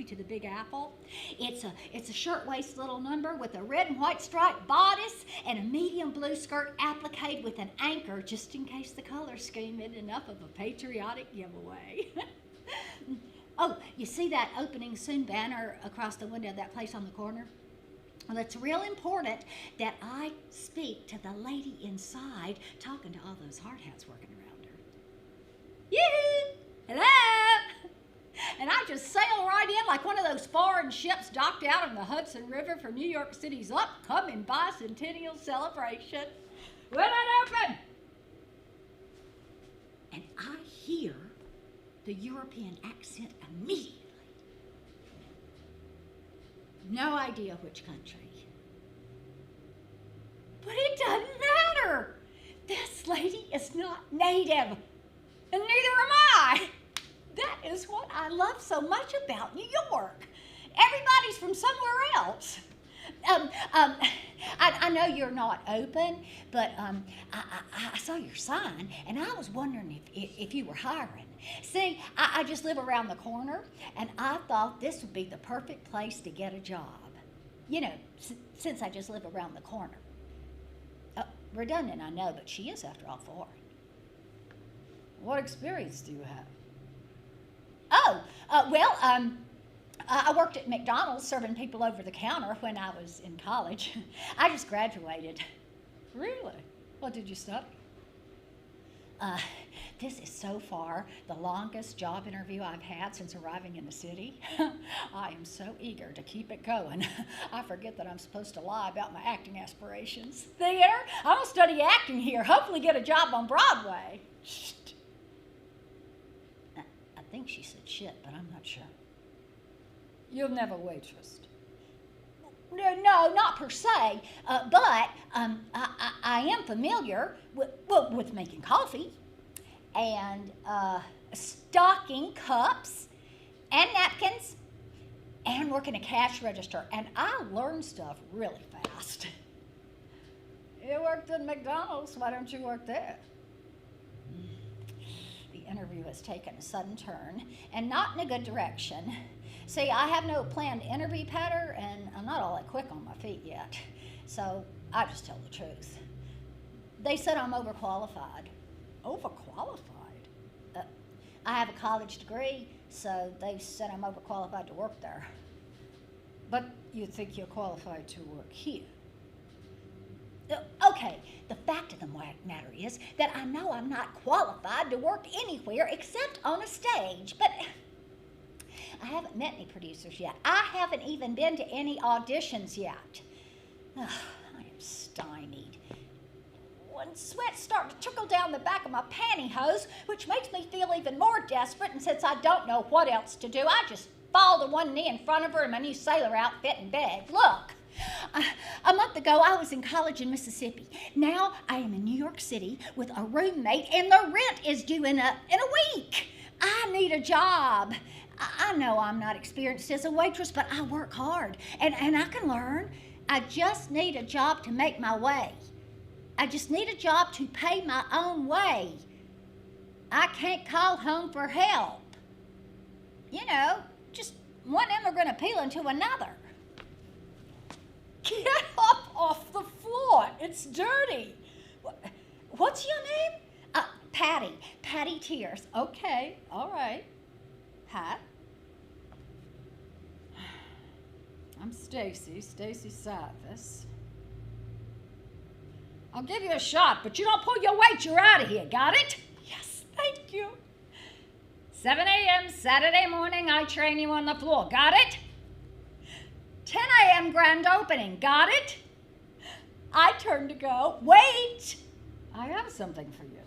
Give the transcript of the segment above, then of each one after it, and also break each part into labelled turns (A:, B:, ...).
A: to the Big Apple. It's a shirtwaist little number with a red and white striped bodice and a medium blue skirt appliqued with an anchor, just in case the color scheme isn't enough of a patriotic giveaway. Oh, you see that opening soon banner across the window of that place on the corner? Well, it's real important that I speak to the lady inside talking to all those hard hats working around her. Yoo-hoo! Hello! And I just sail right in like one of those foreign ships docked out on the Hudson River for New York City's upcoming bicentennial celebration. Will it open? And I hear the European accent immediately. No idea which country. But it doesn't matter. This lady is not native, and neither am I. That is what I love so much about New York. Everybody's from somewhere else. I know you're not open, but I saw your sign, and I was wondering if you were hiring. See, I just live around the corner, and I thought this would be the perfect place to get a job. You know, since I just live around the corner. Redundant, I know, but she is, after all, foreign.
B: What experience do you have?
A: I worked at McDonald's serving people over the counter when I was in college. I just graduated.
B: Really? What did you study?
A: This is so far the longest job interview I've had since arriving in the city. I am so eager to keep it going. I forget that I'm supposed to lie about my acting aspirations. Theater? I'm gonna study acting here, hopefully get a job on Broadway. Shh. I think she said shit, but I'm not sure.
B: You've never waitressed?
A: No, not per se, but I am familiar with making coffee and stocking cups and napkins and working a cash register, and I learn stuff really fast.
B: You worked at McDonald's. Why don't you work there?
A: The interview has taken a sudden turn, and not in a good direction. See, I have no planned interview pattern, and I'm not all that quick on my feet yet. So I just tell the truth. They said I'm overqualified.
B: Overqualified?
A: I have a college degree, so they said I'm overqualified to work there.
B: But you think you're qualified to work here?
A: Okay, the fact of the matter is that I know I'm not qualified to work anywhere except on a stage, but I haven't met any producers yet. I haven't even been to any auditions yet. I am stymied. When sweat's starting to trickle down the back of my pantyhose, which makes me feel even more desperate, and since I don't know what else to do, I just fall to one knee in front of her in my new sailor outfit and beg. Look, a month ago I was in college in Mississippi. Now I am in New York City with a roommate, and the rent is due in a week. I need a job. I know I'm not experienced as a waitress, but I work hard, and I can learn. I just need a job to make my way. I just need a job to pay my own way. I can't call home for help. You know, just one immigrant appealing to another.
B: Get up off the floor. It's dirty. What's your name?
A: Patty. Patty Tears.
B: Okay, all right.
A: Hi.
B: I'm Stacy Sathis. I'll give you a shot, but you don't pull your weight, you're out of here. Got it?
A: Yes, thank you.
B: 7 a.m. Saturday morning, I train you on the floor. Got it? 10 a.m. grand opening. Got it?
A: I turn to go. Wait!
B: I have something for you.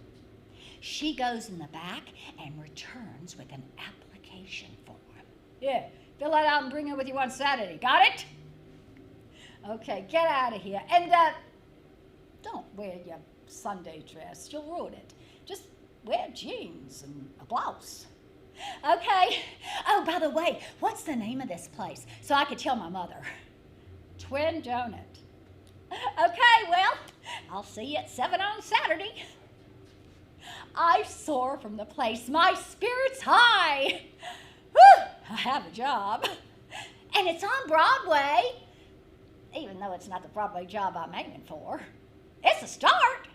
A: She goes in the back and returns with an application form.
B: Yeah, fill that out and bring it with you on Saturday. Got it? Okay, get out of here. And don't wear your Sunday dress. You'll ruin it. Just wear jeans and a blouse.
A: Okay. Oh, by the way, what's the name of this place? So I could tell my mother.
B: Twin Donut.
A: Okay, well, I'll see you at 7 on Saturday. I soar from the place. My spirit's high. Whew, I have a job. And it's on Broadway, even though it's not the Broadway job I'm aiming for. It's a start.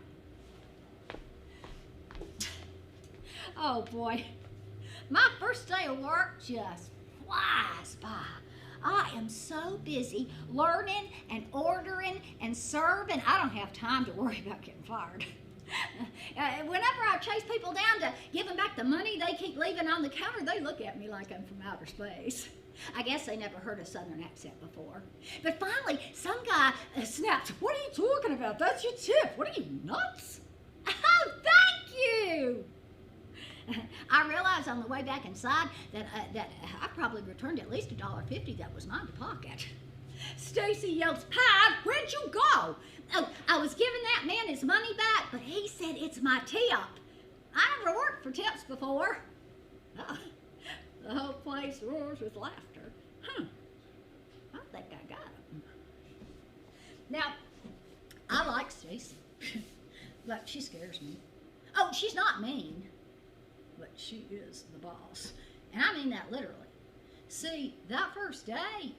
B: Oh boy, my first day of work just flies by. I am so busy learning and ordering and serving, I don't have time to worry about getting fired. Whenever I chase people down to give them back the money they keep leaving on the counter, they look at me like I'm from outer space. I guess they never heard a Southern accent before. But finally, some guy snaps, "What are you talking about? That's your tip. What are you, nuts?" Oh, thank you! I realized on the way back inside that I probably returned at least $1.50 that was mine to pocket. Stacy yells, "Pad, where'd you go?" "Oh, I was giving that man his money back, but he said it's my tip." I never worked for tips before. Oh, the whole place roars with laughter. I think I got it. Now, I like Stacy, but she scares me. Oh, she's not mean, but she is the boss. And I mean that literally. See, that first day,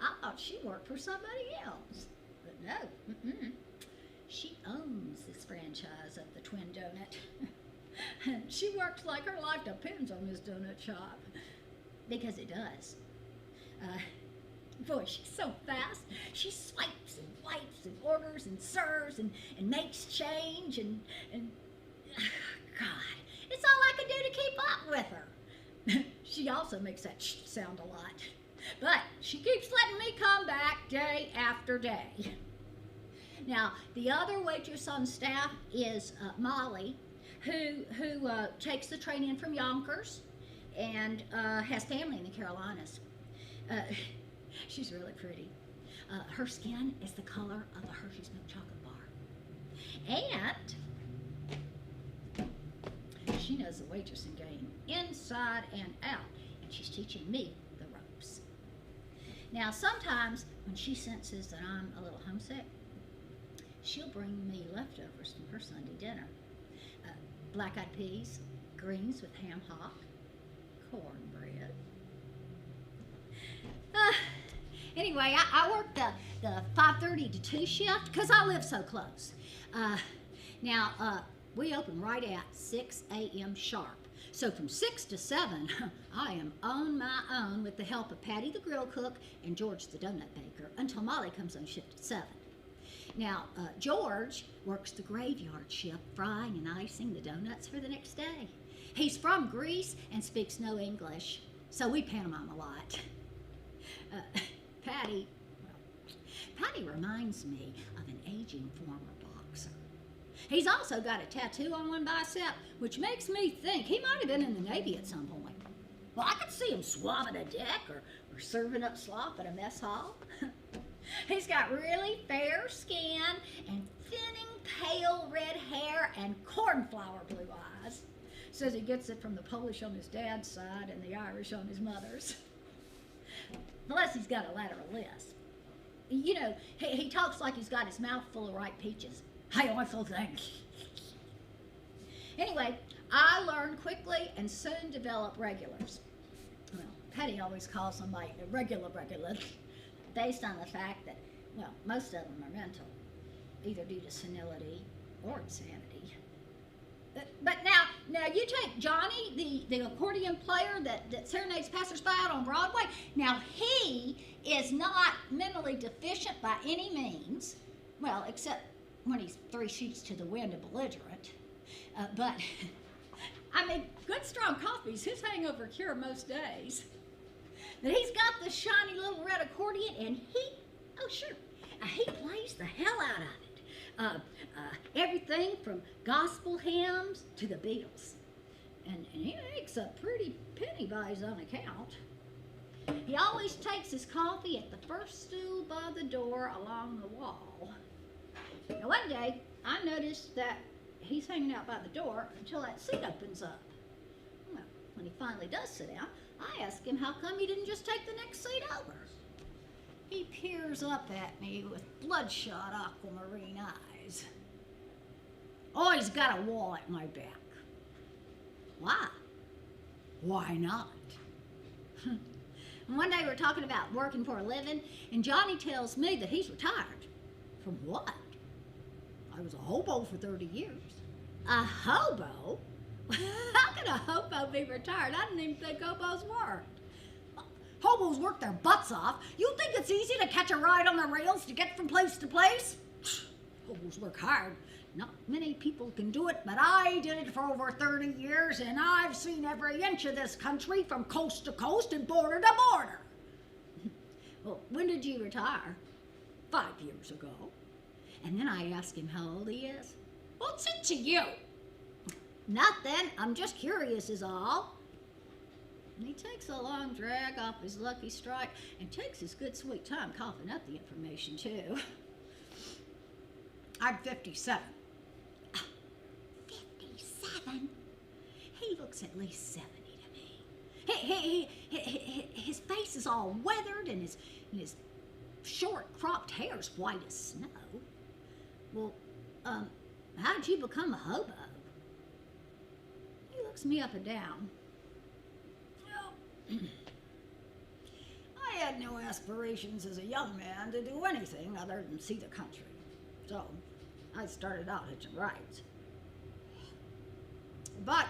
B: I thought she worked for somebody else. But no, she owns this franchise of the Twin Donut. She works like her life depends on this donut shop. Because it does. Boy, she's so fast. She swipes and wipes and orders and serves and makes change and God, it's all I can do to keep up with her. She also makes that sound a lot. But she keeps letting me come back day after day. Now, the other waitress on staff is Molly, who takes the train in from Yonkers and has family in the Carolinas. She's really pretty. Her skin is the color of a Hershey's milk chocolate bar. And she knows the waitressing game inside and out, and she's teaching me the ropes. Now, sometimes when she senses that I'm a little homesick, she'll bring me leftovers from her Sunday dinner. Black-eyed peas, greens with ham hock, cornbread. Anyway, I work the 5:30 to 2 shift because I live so close. Now, we open right at 6 a.m. sharp. So from 6 to 7, I am on my own with the help of Patty the grill cook and George the donut baker until Molly comes on shift at 7. Now, George works the graveyard shift, frying and icing the donuts for the next day. He's from Greece and speaks no English, so we pantomime a lot. Patty reminds me of an aging former boxer. He's also got a tattoo on one bicep, which makes me think he might have been in the Navy at some point. Well, I could see him swabbing a deck or serving up slop at a mess hall. He's got really fair skin and thinning pale red hair and cornflower blue eyes. Says he gets it from the Polish on his dad's side and the Irish on his mother's. Plus, he's got a lateral lisp. You know, he talks like he's got his mouth full of ripe peaches. I also think. Anyway, I learned quickly and soon developed regulars. Well, Patty always calls them like regular, based on the fact that, well, most of them are mental, either due to senility or insanity. But now you take Johnny, the accordion player that serenades passersby out on Broadway. Now, he is not mentally deficient by any means, well, except when he's 3 sheets to the wind and belligerent. But, I mean, good strong coffee's his hangover cure most days. But he's got the shiny little red accordion, and he plays the hell out of it. Everything from gospel hymns to the Beatles. And he makes a pretty penny by his own account. He always takes his coffee at the first stool by the door along the wall. Now, one day, I noticed that he's hanging out by the door until that seat opens up. Well, when he finally does sit down, I ask him how come he didn't just take the next seat over. He peers up at me with bloodshot aquamarine eyes. Oh, he's got a wall at my back. Why? Why not?
A: And one day we're talking about working for a living, and Johnny tells me that he's retired. From what? I was a hobo for 30 years. A hobo? How could a hobo be retired? I didn't even think hobos worked. Hobos work their butts off. You think it's easy to catch a ride on the rails to get from place to place? Hobos work hard. Not many people can do it, but I did it for over 30 years, and I've seen every inch of this country from coast to coast and border to border. Well, when did you retire? 5 years ago. And then I asked him how old he is. What's it to you? Nothing. I'm just curious is all. And he takes a long drag off his lucky strike and takes his good sweet time coughing up the information, too. I'm 57. 57? He looks at least 70 to me. His face is all weathered and his short cropped hair's white as snow. Well, how'd you become a hobo? He looks me up and down. Well, I had no aspirations as a young man to do anything other than see the country. So, I started out hitching rides. But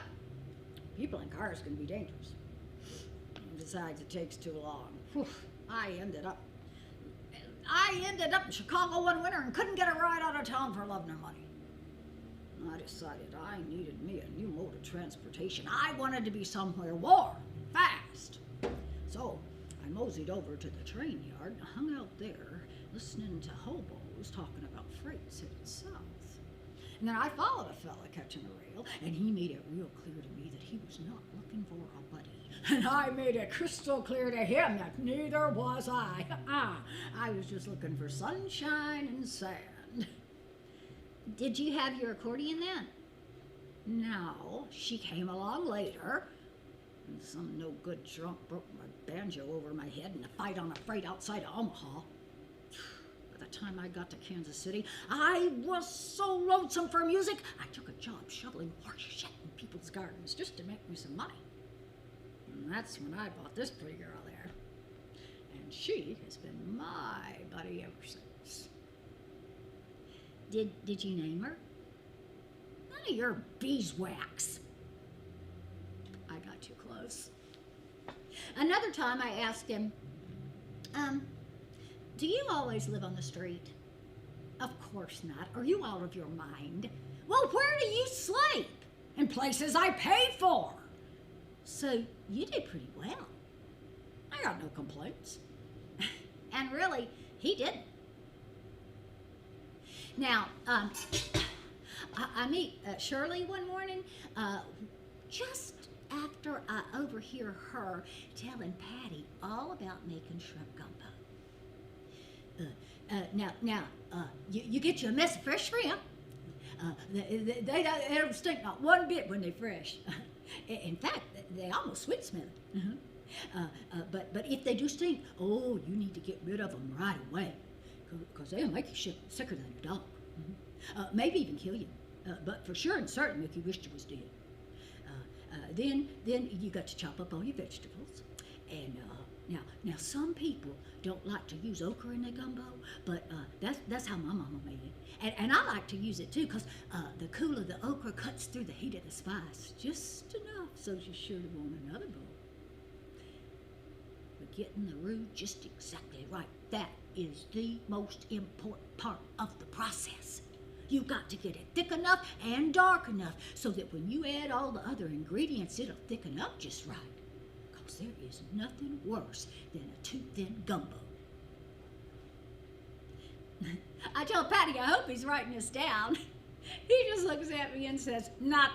A: people in cars can be dangerous. And besides, it takes too long. Whew, I ended up in Chicago one winter and couldn't get a ride out of town for love nor money. I decided I needed me a new mode of transportation. I wanted to be somewhere warm, fast. So I moseyed over to the train yard and hung out there, listening to hobos talking about freights headed south. And then I followed a fella catching a rail, and he made it real clear to me that he was not looking for a buddy. And I made it crystal clear to him that neither was I. I was just looking for sunshine and sand. Did you have your accordion then? No, she came along later. And some no-good drunk broke my banjo over my head in a fight on a freight outside of Omaha. By the time I got to Kansas City, I was so lonesome for music, I took a job shoveling horse shit in people's gardens just to make me some money. And that's when I bought this pretty girl there. And she has been my buddy ever since. Did you name her? None of your beeswax. I got too close. Another time I asked him, do you always live on the street? Of course not. Are you out of your mind? Well, where do you sleep? In places I pay for. So you did pretty well. I got no complaints. And really, he didn't. Now, I meet Shirley one morning, just after I overhear her telling Patty all about making shrimp gumbo. You get you a mess of fresh shrimp. They don't stink not one bit when they're fresh. In fact, they almost sweet smelling. But if they do stink, oh, you need to get rid of them right away, because they'll make you sicker than a dog. Maybe even kill you. But for sure and certain make you wish you was dead. Then you got to chop up all your vegetables. And now some people don't like to use okra in their gumbo, but that's how my mama made it. And I like to use it too, because the cool of the okra cuts through the heat of the spice just enough so you're sure to want another bowl. But getting the roux just exactly right, that is the most important part of the process. You got to get it thick enough and dark enough so that when you add all the other ingredients, it'll thicken up just right. Because there is nothing worse than a too thin gumbo. I told Patty I hope he's writing this down. He just looks at me and says, "Not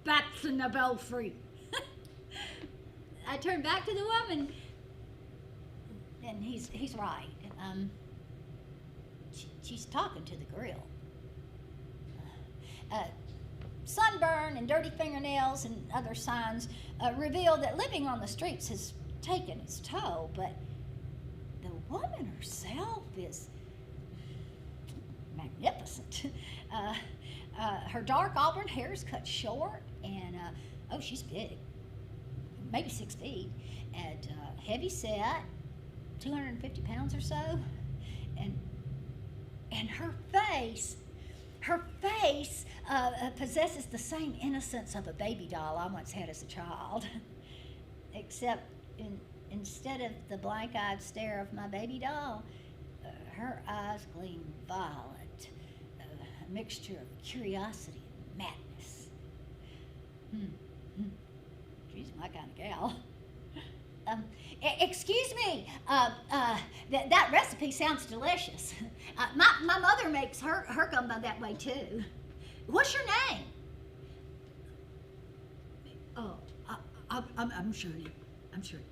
A: bats in the belfry." I turned back to the woman, and he's right. She's talking to the grill. Sunburn and dirty fingernails and other signs reveal that living on the streets has taken its toll, but the woman herself is magnificent. Her dark auburn hair is cut short, and she's big, maybe 6 feet, and heavy set, 250 pounds or so, and her face possesses the same innocence of a baby doll I once had as a child, except instead of the blank-eyed stare of my baby doll, her eyes gleam violet, a mixture of curiosity and madness. She's my kind of gal. Excuse me, that recipe sounds delicious. My mother makes her gumbo that way too. What's your name? Oh, I'm Shirley. I'm Shirley.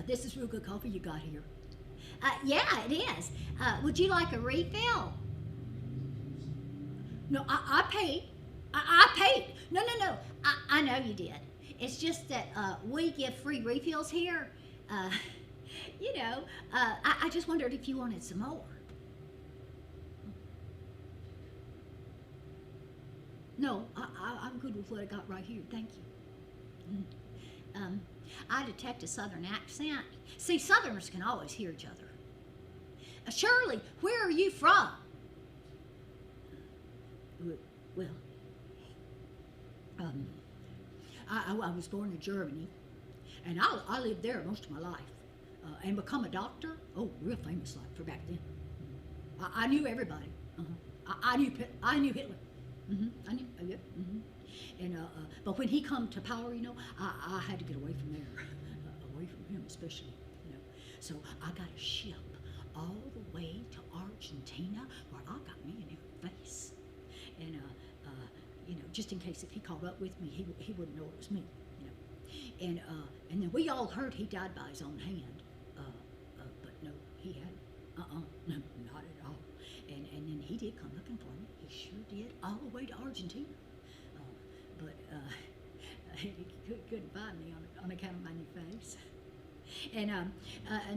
A: This is real good coffee you got here. Yeah, it is. Would you like a refill? No, I paid. I paid. No. I know you did. It's just that we give free refills here. I just wondered if you wanted some more. No, I'm good with what I got right here. Thank you. I detect a Southern accent. See, Southerners can always hear each other. Shirley, where are you from? Well, I was born in Germany, and I lived there most of my life, and become a doctor. Oh, real famous like for back then. I knew everybody. I knew Hitler. I knew. Yeah. And but when he come to power, I had to get away from there, away from him especially. So I got a ship all the way to Argentina, where I got me a new face, and just in case if he caught up with me, he wouldn't know it was me, And then we all heard he died by his own hand, but no, he hadn't. No, not at all. And then he did come looking for me. He sure did, all the way to Argentina. But he couldn't find me on account of my new face. And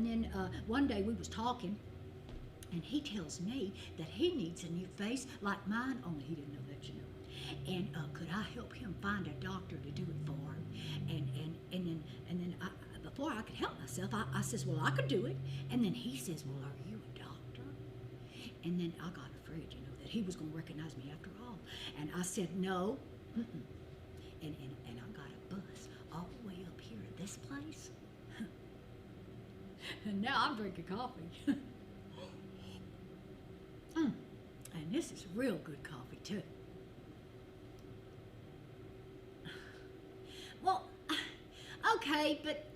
A: then one day we was talking, and he tells me that he needs a new face like mine, only he didn't know that, And could I help him find a doctor to do it for him? And then before I could help myself, I says, well, I could do it. And then he says, well, are you a doctor? And then I got afraid, that he was going to recognize me after all. And I said, no. And I got a bus all the way up here to this place. And now I'm drinking coffee. And this is real good coffee, too. Well, okay, but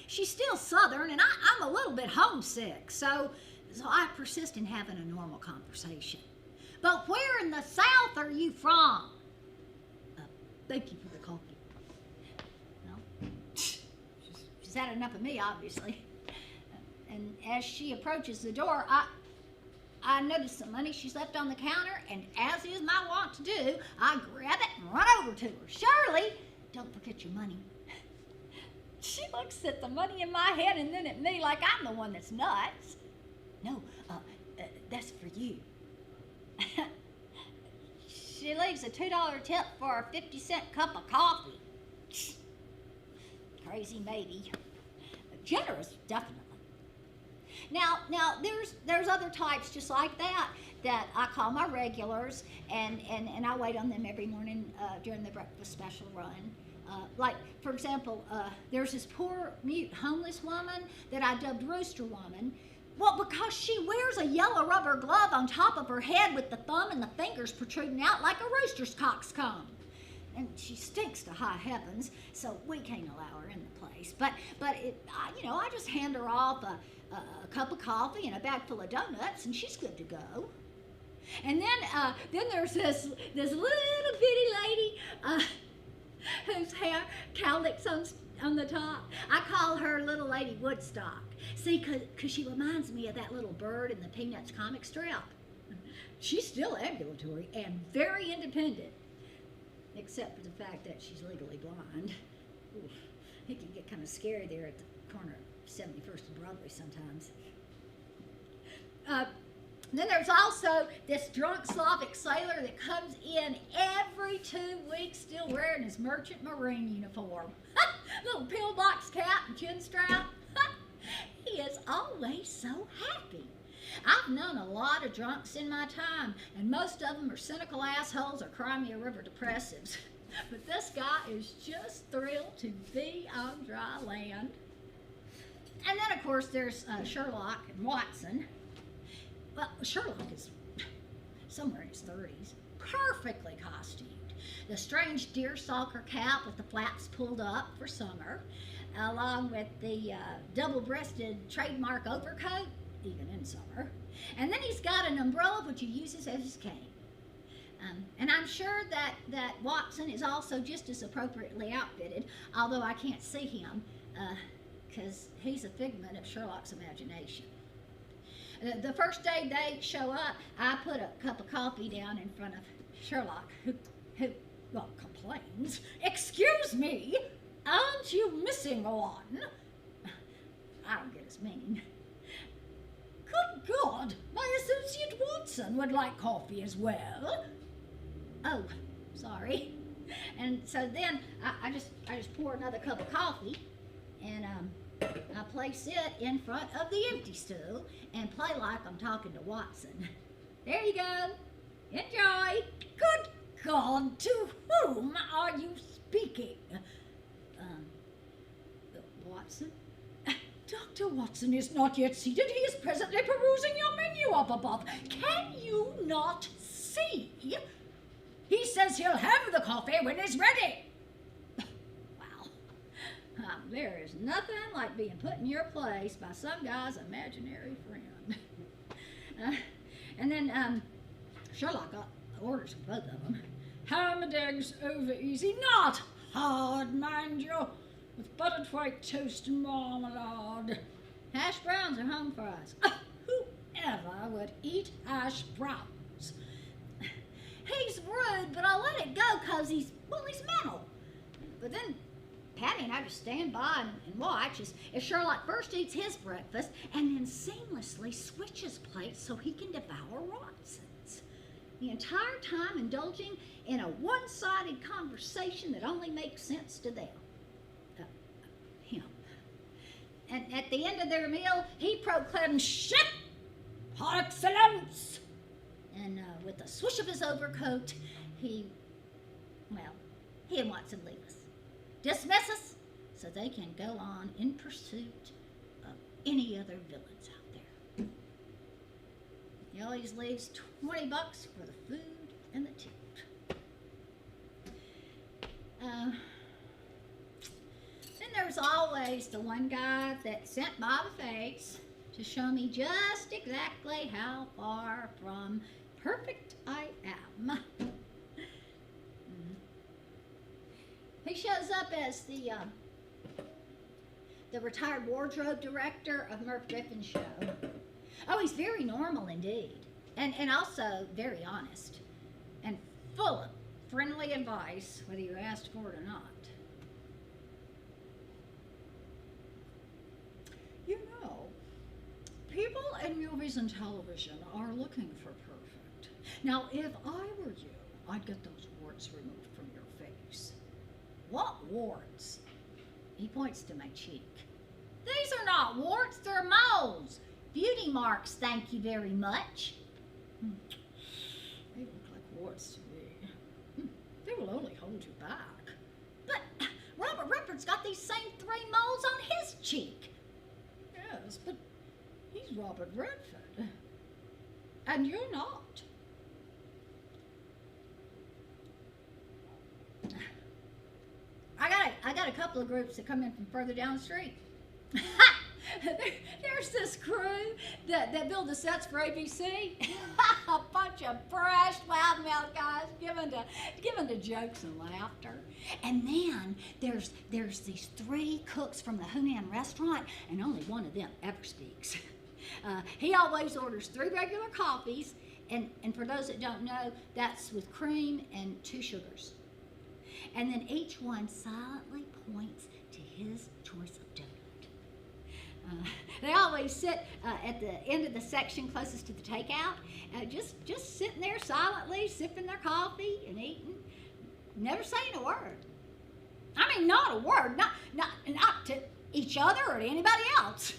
A: she's still Southern, and I'm a little bit homesick, so I persist in having a normal conversation. But where in the South are you from? Thank you for the coffee. No, she's had enough of me, obviously. And as she approaches the door, I notice some money she's left on the counter, and as is my wont to do, I grab it and run over to her. Shirley, don't forget your money. She looks at the money in my hand and then at me like I'm the one that's nuts. No, that's for you. She leaves a $2 tip for a 50-cent cup of coffee. Crazy, maybe. Generous, definitely. Now, there's other types just like that I call my regulars, and I wait on them every morning during the breakfast special run. Like, for example, there's this poor, mute, homeless woman that I dubbed Rooster Woman. Well, because she wears a yellow rubber glove on top of her head with the thumb and the fingers protruding out like a rooster's coxcomb. And she stinks to high heavens, so we can't allow her in the place. But I just hand her off a cup of coffee and a bag full of donuts, and she's good to go. And then there's this little bitty lady whose hair cowlicks on the top. I call her Little Lady Woodstock. See, because she reminds me of that little bird in the Peanuts comic strip. She's still ambulatory and very independent, except for the fact that she's legally blind. Oof, it can get kind of scary there at the corner of 71st and Broadway sometimes.
B: Then there's also this drunk Slavic sailor that comes in every 2 weeks still wearing his merchant marine uniform. Little pillbox cap and chin strap. He is always so happy. I've known a lot of drunks in my time, and most of them are cynical assholes or Crimea River depressives. But this guy is just thrilled to be on dry land. And then, of course, there's Sherlock and Watson. Well, Sherlock is somewhere in his 30s, perfectly costumed. The strange deerstalker cap with the flaps pulled up for summer, along with the double-breasted trademark overcoat, even in summer. And then he's got an umbrella which he uses as his cane. And I'm sure that Watson is also just as appropriately outfitted, although I can't see him, because he's a figment of Sherlock's imagination. The first day they show up, I put a cup of coffee down in front of Sherlock, who complains, "Excuse me, aren't you missing one?" I don't get his meaning. "Good God, my associate Watson would like coffee as well." "Oh, sorry." And so then I just pour another cup of coffee, and I place it in front of the empty stool and play like I'm talking to Watson. "There you go. Enjoy." "Good God, to whom are you speaking?" Watson? "Dr. Watson is not yet seated. He is presently perusing your menu up above. Can you not see? He says he'll have the coffee when it's ready." Wow. There is nothing like being put in your place by some guy's imaginary friend. And then Sherlock got orders from both of them. "Ham and eggs over easy, not hard, mind you, with buttered white toast and marmalade. Hash browns or home fries? Whoever would eat hash browns?" He's rude, but I'll let it go because he's mental. But then Patty and I just stand by and watch as Sherlock first eats his breakfast and then seamlessly switches plates so he can devour Watson's. The entire time indulging in a one-sided conversation that only makes sense to them. Him. And at the end of their meal, he proclaimed, "Chef par excellence!" And with a swish of his overcoat, he and Watson leave us. Dismiss us so they can go on in pursuit of any other villains out there. He always leaves $20 for the food and the tip. Then there's always the one guy that's sent by the fates to show me just exactly how far from perfect I am. He shows up as the retired wardrobe director of Merv Griffin's show. Oh, he's very normal indeed, and also very honest, and full of friendly advice, whether you asked for it or not. You know, people in movies and television are looking for perfect. Now, if I were you, I'd get those warts removed from your face. What warts? He points to my cheek. These are not warts, they're moles. Beauty marks, thank you very much. They look like warts to me. They will only hold you back. But Robert Redford's got these same 3 moles on his cheek. Yes, but he's Robert Redford. And you're not. I got a couple of groups that come in from further down the street. There's this crew that build the sets for ABC. A bunch of fresh loudmouth guys given to jokes and laughter. And then there's these 3 cooks from the Hunan restaurant, and only one of them ever speaks. He always orders 3 regular coffees, and for those that don't know, that's with cream and 2 sugars. And then each one silently points to his choice of donut.
A: They always sit at the end of the section closest to the takeout, just sitting there silently, sipping their coffee and eating, never saying a word. I mean, not a word, not to each other or to anybody else.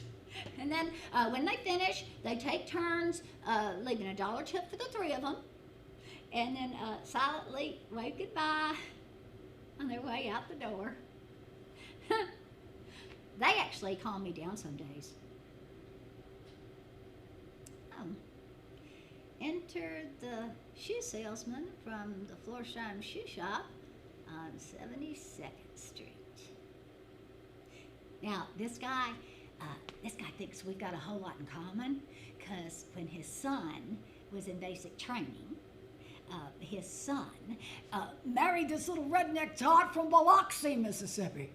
A: And then when they finish, they take turns leaving a dollar tip for the three of them, and then silently wave goodbye on their way out the door. They actually calm me down some days. Enter the shoe salesman from the Florsheim Shoe Shop on 72nd Street. Now, this guy thinks we've got a whole lot in common, because when his son was in basic training, his son
B: Married this little redneck Todd from Biloxi, Mississippi.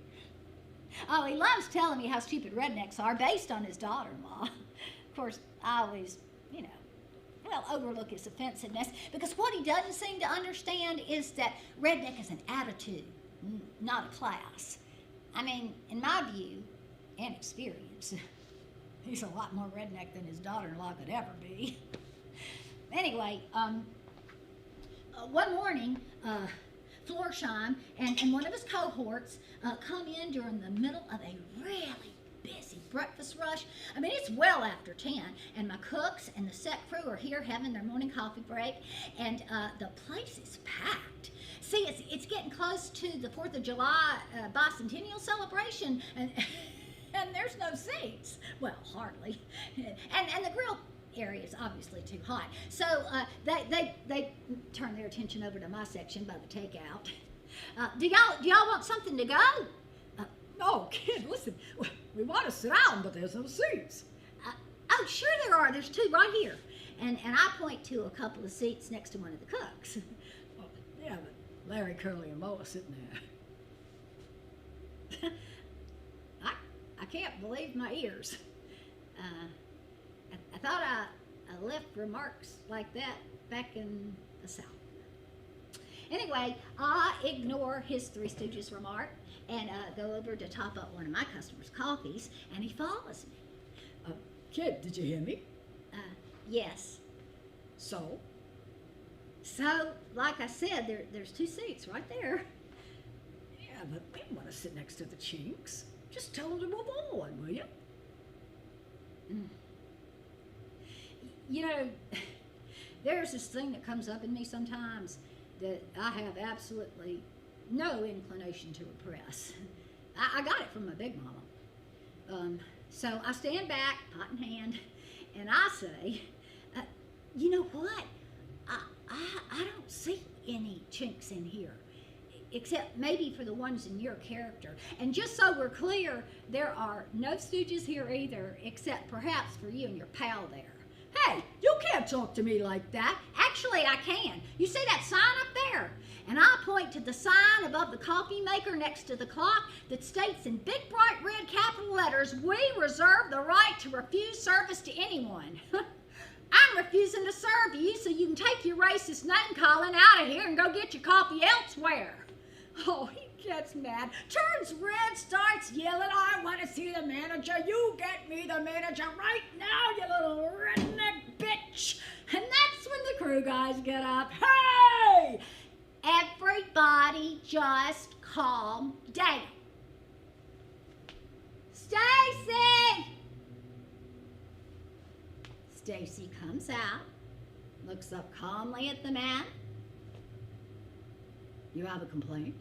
A: Oh, he loves telling me how stupid rednecks are based on his daughter-in-law. Of course, I always, overlook his offensiveness, because what he doesn't seem to understand is that redneck is an attitude, not a class. I mean, in my view and experience, he's a lot more redneck than his daughter-in-law could ever be. Anyway, one morning, Florsheim and one of his cohorts come in during the middle of a really busy breakfast rush. I mean, it's well after 10, and my cooks and the set crew are here having their morning coffee break, and the place is packed. See, it's getting close to the 4th of July bicentennial celebration, and there's no seats. Well, hardly. And the grill area is obviously too hot. So they turn their attention over to my section by the takeout. Do y'all want something to go?
B: No, kid, listen, we want to sit down, but there's no seats.
A: Oh, sure there are. There's two right here. And I point to a couple of seats next to one of the cooks.
B: Oh, yeah, but Larry, Curly, and Mo are sitting there.
A: I can't believe my ears. I thought I left remarks like that back in the South. Anyway, I ignore his Three Stooges remark and go over to top up one of my customers' coffees, and he follows me.
B: Kid, did you hear me?
A: Yes.
B: So,
A: like I said, there's two seats right there.
B: Yeah, but we don't want to sit next to the chinks. Just tell them to move on, will you?
A: You know, there's this thing that comes up in me sometimes that I have absolutely no inclination to repress. I got it from my big mama. So I stand back, pot in hand, and I say, you know what? I don't see any chinks in here, except maybe for the ones in your character. And just so we're clear, there are no Stooges here either, except perhaps for you and your pal there.
B: Hey, you can't talk to me like that.
A: Actually, I can. You see that sign up there? And I point to the sign above the coffee maker next to the clock that states in big bright red capital letters, "We reserve the right to refuse service to anyone." I'm refusing to serve you, so you can take your racist name calling out of here and go get your coffee elsewhere.
B: Oh, he gets mad, turns red, starts yelling, "I want to see the manager. You get me the manager right now, you little redneck bitch." And that's when the crew guys get up. Hey!
A: Everybody just calm down. Stacy! Stacy comes out, looks up calmly at the man.
B: You have a complaint?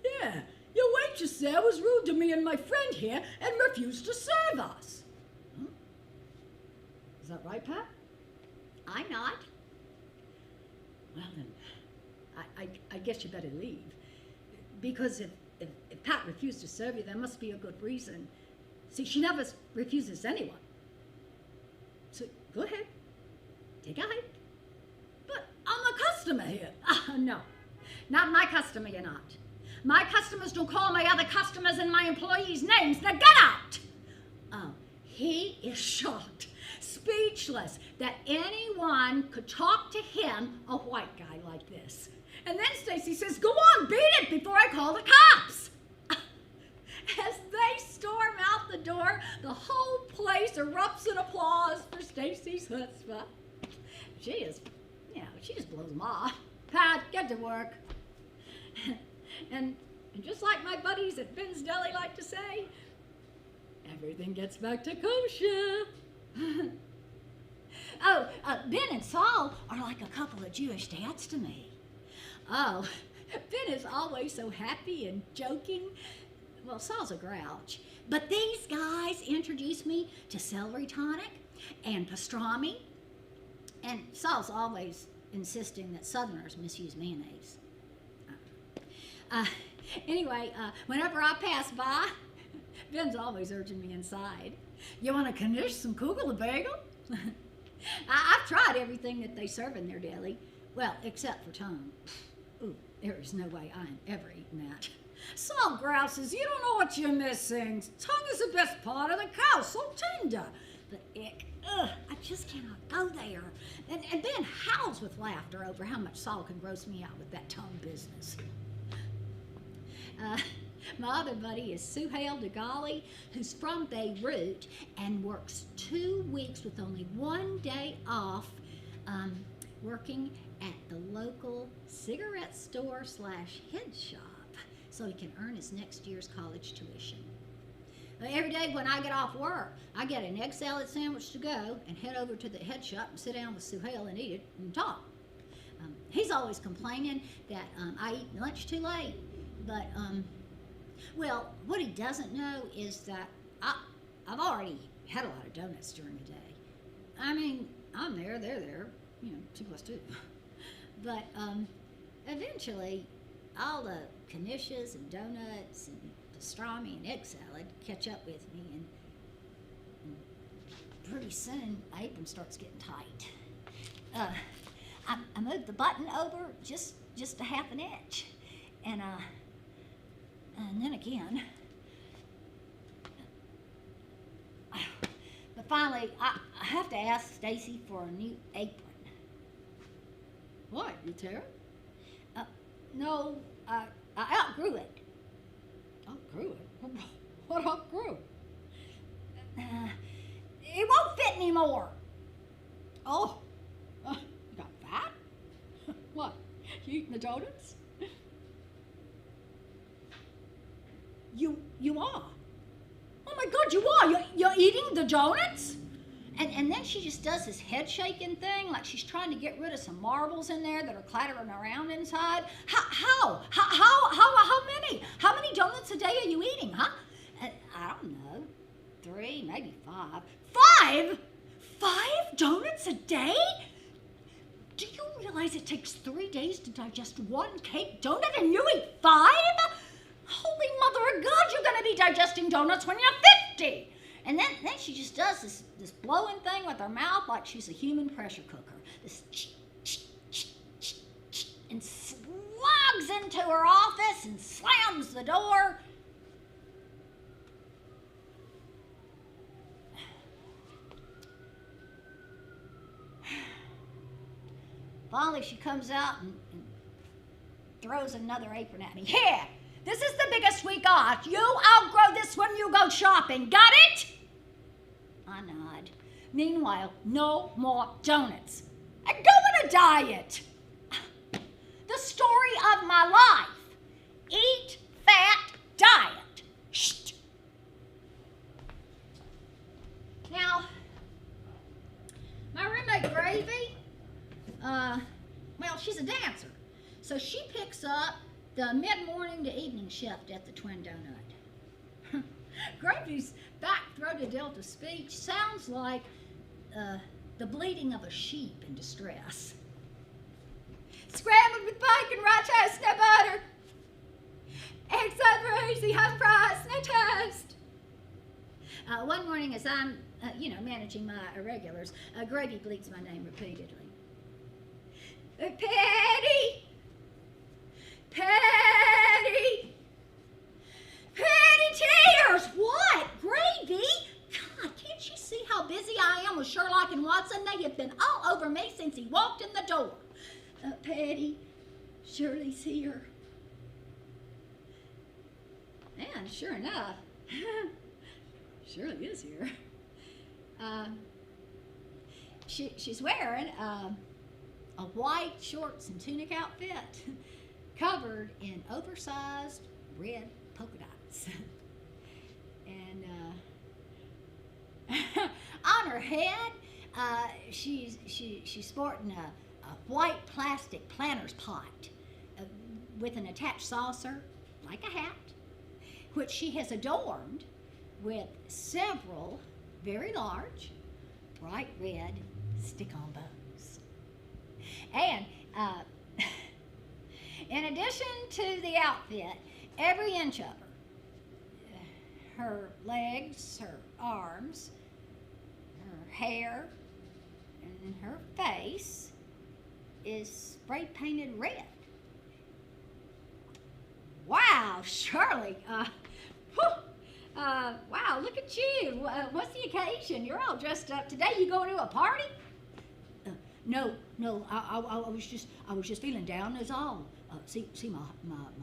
B: Yeah, your waitress there was rude to me and my friend here and refused to serve us. Huh? Is that right, Pat?
A: I'm not.
B: Well then, I guess you better leave. Because if Pat refused to serve you, there must be a good reason. See, she never refuses anyone. So go ahead, take a hike. But I'm a customer here.
A: No, not my customer, you're not. My customers don't call my other customers and my employees names. Now get out! Oh, he is shocked, speechless, that anyone could talk to him, a white guy like this.
B: And then Stacy says, "Go on, beat it before I call the cops."
A: As they storm out the door, the whole
B: place erupts in applause for Stacy's chutzpah. She just blows them off. Pat, get to work. and just like my buddies at Ben's Deli like to say, everything gets back to kosher. Ben and Saul are like a couple of Jewish dads to me. Oh, Ben is always so happy and joking. Well, Saul's a grouch. But these guys introduced me to celery tonic and pastrami. And Saul's always insisting that Southerners misuse mayonnaise. Anyway, whenever I pass by, Ben's always urging me inside. You want to knish some kugel bagel? I've tried everything that they serve in their deli. Well, except for tongue. Ooh, there is no way I'm ever eating that. Saul grouses, you don't know what you're missing. Tongue is the best part of the cow, so tender. But ick, I just cannot go there. And Ben howls with laughter over how much Saul can gross me out with that tongue business. My other buddy is Suhail Degali, who's from Beirut and works 2 weeks with only 1 day off, working at the local cigarette store / head shop so he can earn his next year's college tuition. Every day when I get off work, I get an egg salad sandwich to go and head over to the head shop and sit down with Suhail and eat it and talk. He's always complaining that I eat lunch too late, but well, what he doesn't know is that I've already had a lot of donuts during the day. I mean, I'm there, they're there, 2 + 2. But eventually, all the knishes and donuts and pastrami and egg salad catch up with me, and pretty soon my apron starts getting tight. I moved the button over just a half an inch, and then again. But finally, I have to ask Stacy for a new apron. What, you tear it? No, I outgrew it. Outgrew it? What outgrew? It won't fit anymore. Oh, you got fat? What, you eating the donuts? You are? Oh my God, you are? You're eating the donuts? And then she just does this head shaking thing, like she's trying to get rid of some marbles in there that are clattering around inside. How many? How many donuts a day are you eating, huh? I don't know, 3, maybe 5. 5? 5 donuts a day? Do you realize it takes 3 days to digest 1 cake donut and you eat 5? Holy mother of God, you're going to be digesting donuts when you're 50. And then she just does this blowing thing with her mouth like she's a human pressure cooker. This and slogs into her office and slams the door. Finally, she comes out and throws another apron at me. Here! This is the biggest we got. You outgrow this when you go shopping. Got it? I nod. Meanwhile, no more donuts. I go on a diet. The story of my life. Eat, fat, diet. Shh. Now, my roommate Gravy, well, she's a dancer. So she picks up the mid-morning to evening shift at the Twin Donut. Gravy's back-throated Delta speech sounds like the bleating of a sheep in distress. Scrambled with bacon, right toast, no butter. Eggs over easy, home fries, no toast. One morning as I'm, managing my irregulars, Gravy bleats my name repeatedly. Patty! Patty! Patty Teeters! What? Gravy? God, can't you see how busy I am with Sherlock and Watson? They have been all over me since he walked in the door. Patty, Shirley's here. And sure enough, Shirley is here. she's wearing a white shorts and tunic outfit covered in oversized red polka dots. And on her head, she's sporting a white plastic planter's pot with an attached saucer, like a hat, which she has adorned with several very large, bright red stick-on bows. And in addition to the outfit, every inch of her legs, her arms, her hair, and her face is spray painted red. Wow, Shirley, wow, look at you. What's the occasion? You're all dressed up today. You going to a party? No, I was just feeling down as all. See, my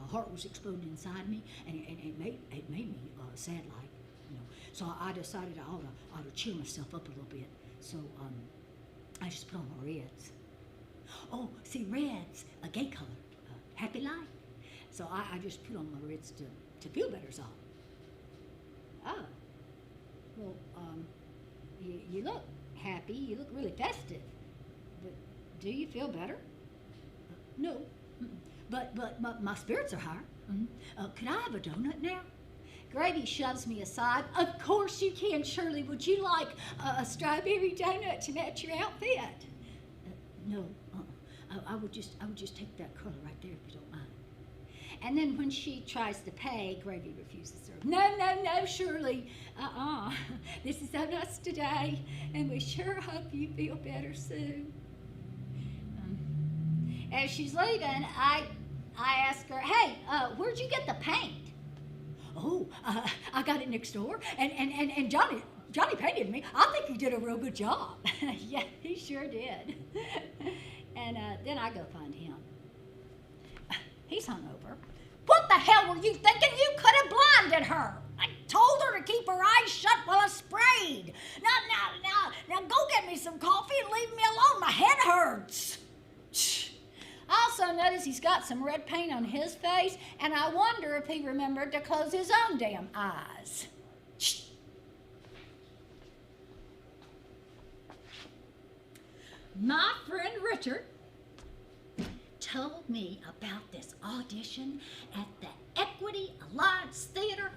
B: heart was exploding inside me, and it made me sad like, you know. So I decided I ought to cheer myself up a little bit. So I just put on my reds. Oh, see, red's a gay color, happy light. So I just put on my reds to feel better, so. Oh, well, you look happy. You look really festive. But do you feel better? No, but my spirits are higher. Could I have a donut now? Gravy shoves me aside. Of course you can, Shirley. Would you like a strawberry donut to match your outfit? No, I would just take that color right there if you don't mind. And then when she tries to pay, Gravy refuses her. No, Shirley. This is on us today, and we sure hope you feel better soon. As she's leaving, I ask her, hey, where'd you get the paint? Oh, I got it next door, and Johnny painted me. I think he did a real good job. Yeah, he sure did. And then I go find him. He's hungover. What the hell were you thinking? You could have blinded her. I told her to keep her eyes shut while I sprayed. Now go get me some coffee and leave me alone. My head hurts. I also notice he's got some red paint on his face, and I wonder if he remembered to close his own damn eyes. My friend Richard told me about this audition at the Equity Alliance Theater.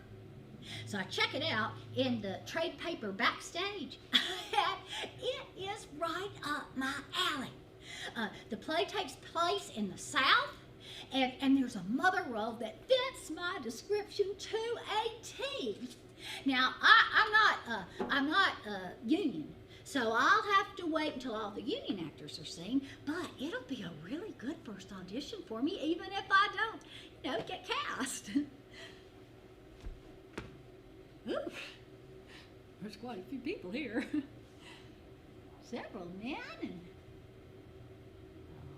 B: So I check it out in the trade paper backstage. It is right up my alley. The play takes place in the South, and there's a mother role that fits my description to a T. Now, I'm not union, so I'll have to wait until all the union actors are seen, but it'll be a really good first audition for me, even if I don't, get cast. Ooh, there's quite a few people here. Several men and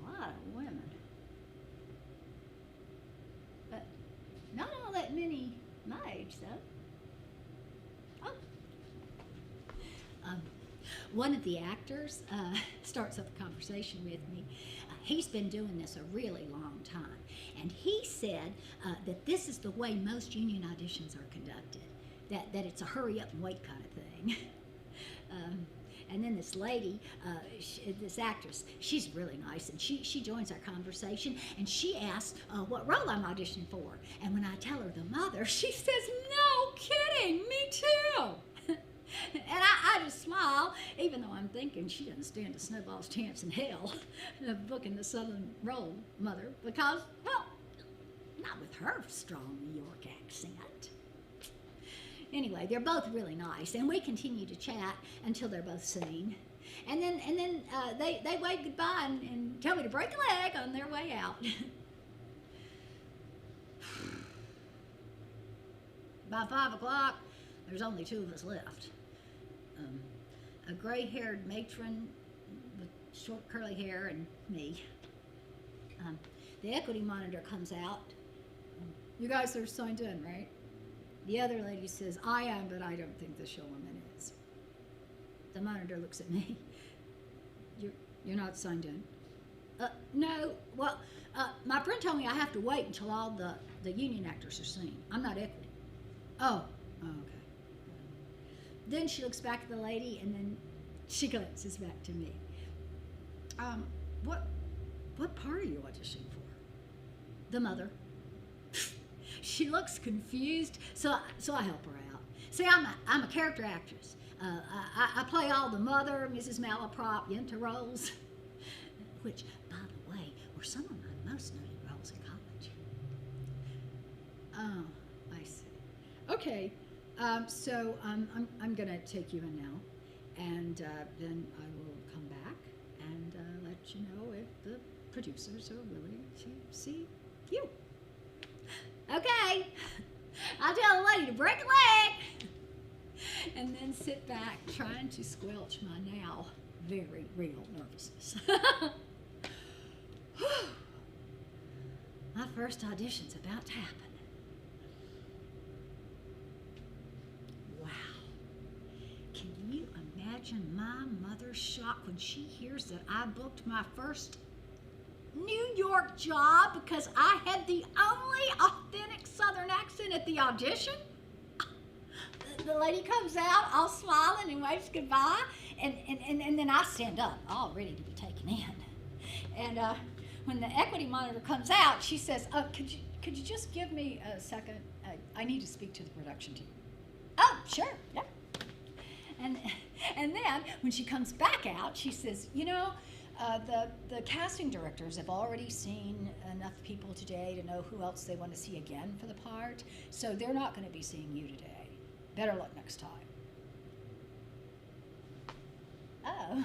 B: a lot of women. But not all that many my age, though. Oh. One of the actors starts up a conversation with me. He's been doing this a really long time. And he said that this is the way most union auditions are conducted. That it's a hurry up and wait kind of thing. And then this lady, this actress, she's really nice, and she joins our conversation, and she asks what role I'm auditioning for. And when I tell her the mother, she says, "No kidding, me too." And I just smile, even though I'm thinking she doesn't stand a snowball's chance in hell of booking the Southern role, mother, because, well, not with her strong New York accent. Anyway, they're both really nice, and we continue to chat until they're both seen. And then they wave goodbye and tell me to break a leg on their way out. By 5 o'clock, there's only 2 of us left. A gray-haired matron with short curly hair and me. The equity monitor comes out. You guys are signed in, right? The other lady says, I am, but I don't think the showwoman is. The monitor looks at me. You're not signed in. No. Well, my friend told me I have to wait until all the union actors are seen. I'm not equity. Oh, okay. Then she looks back at the lady, and then she glances back to me. What part are you auditioning for? The mother. She looks confused, so I help her out. See, I'm a character actress. I play all the mother, Mrs. Malaprop, Yenta roles, which, by the way, were some of my most noted roles in college. Oh, I see. Okay, so I'm gonna take you in now, and then I will come back and let you know if the producers are willing to see you. Okay, I'll tell the lady to break a leg, and then sit back trying to squelch my now very real nervousness. My first audition's about to happen. Wow. Can you imagine my mother's shock when she hears that I booked my first New York job because I had the only authentic Southern accent at the audition? The lady comes out all smiling and waves goodbye, and then I stand up, all ready to be taken in. And when the equity monitor comes out, she says, could you just give me a second? I need to speak to the production team. Oh, sure, yeah. And then when she comes back out, she says, the casting directors have already seen enough people today to know who else they want to see again for the part, so they're not going to be seeing you today. Better luck next time. Oh.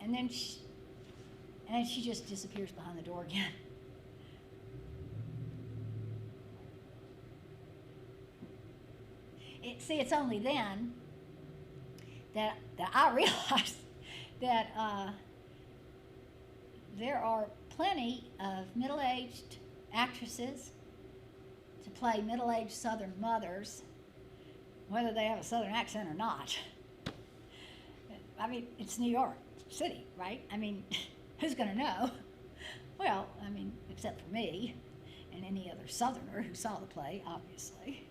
B: And then she just disappears behind the door again. It's only then that I realize that there are plenty of middle-aged actresses to play middle-aged Southern mothers, whether they have a Southern accent or not. I mean, it's New York City, right? I mean, who's going to know? Well, I mean, except for me and any other Southerner who saw the play, obviously.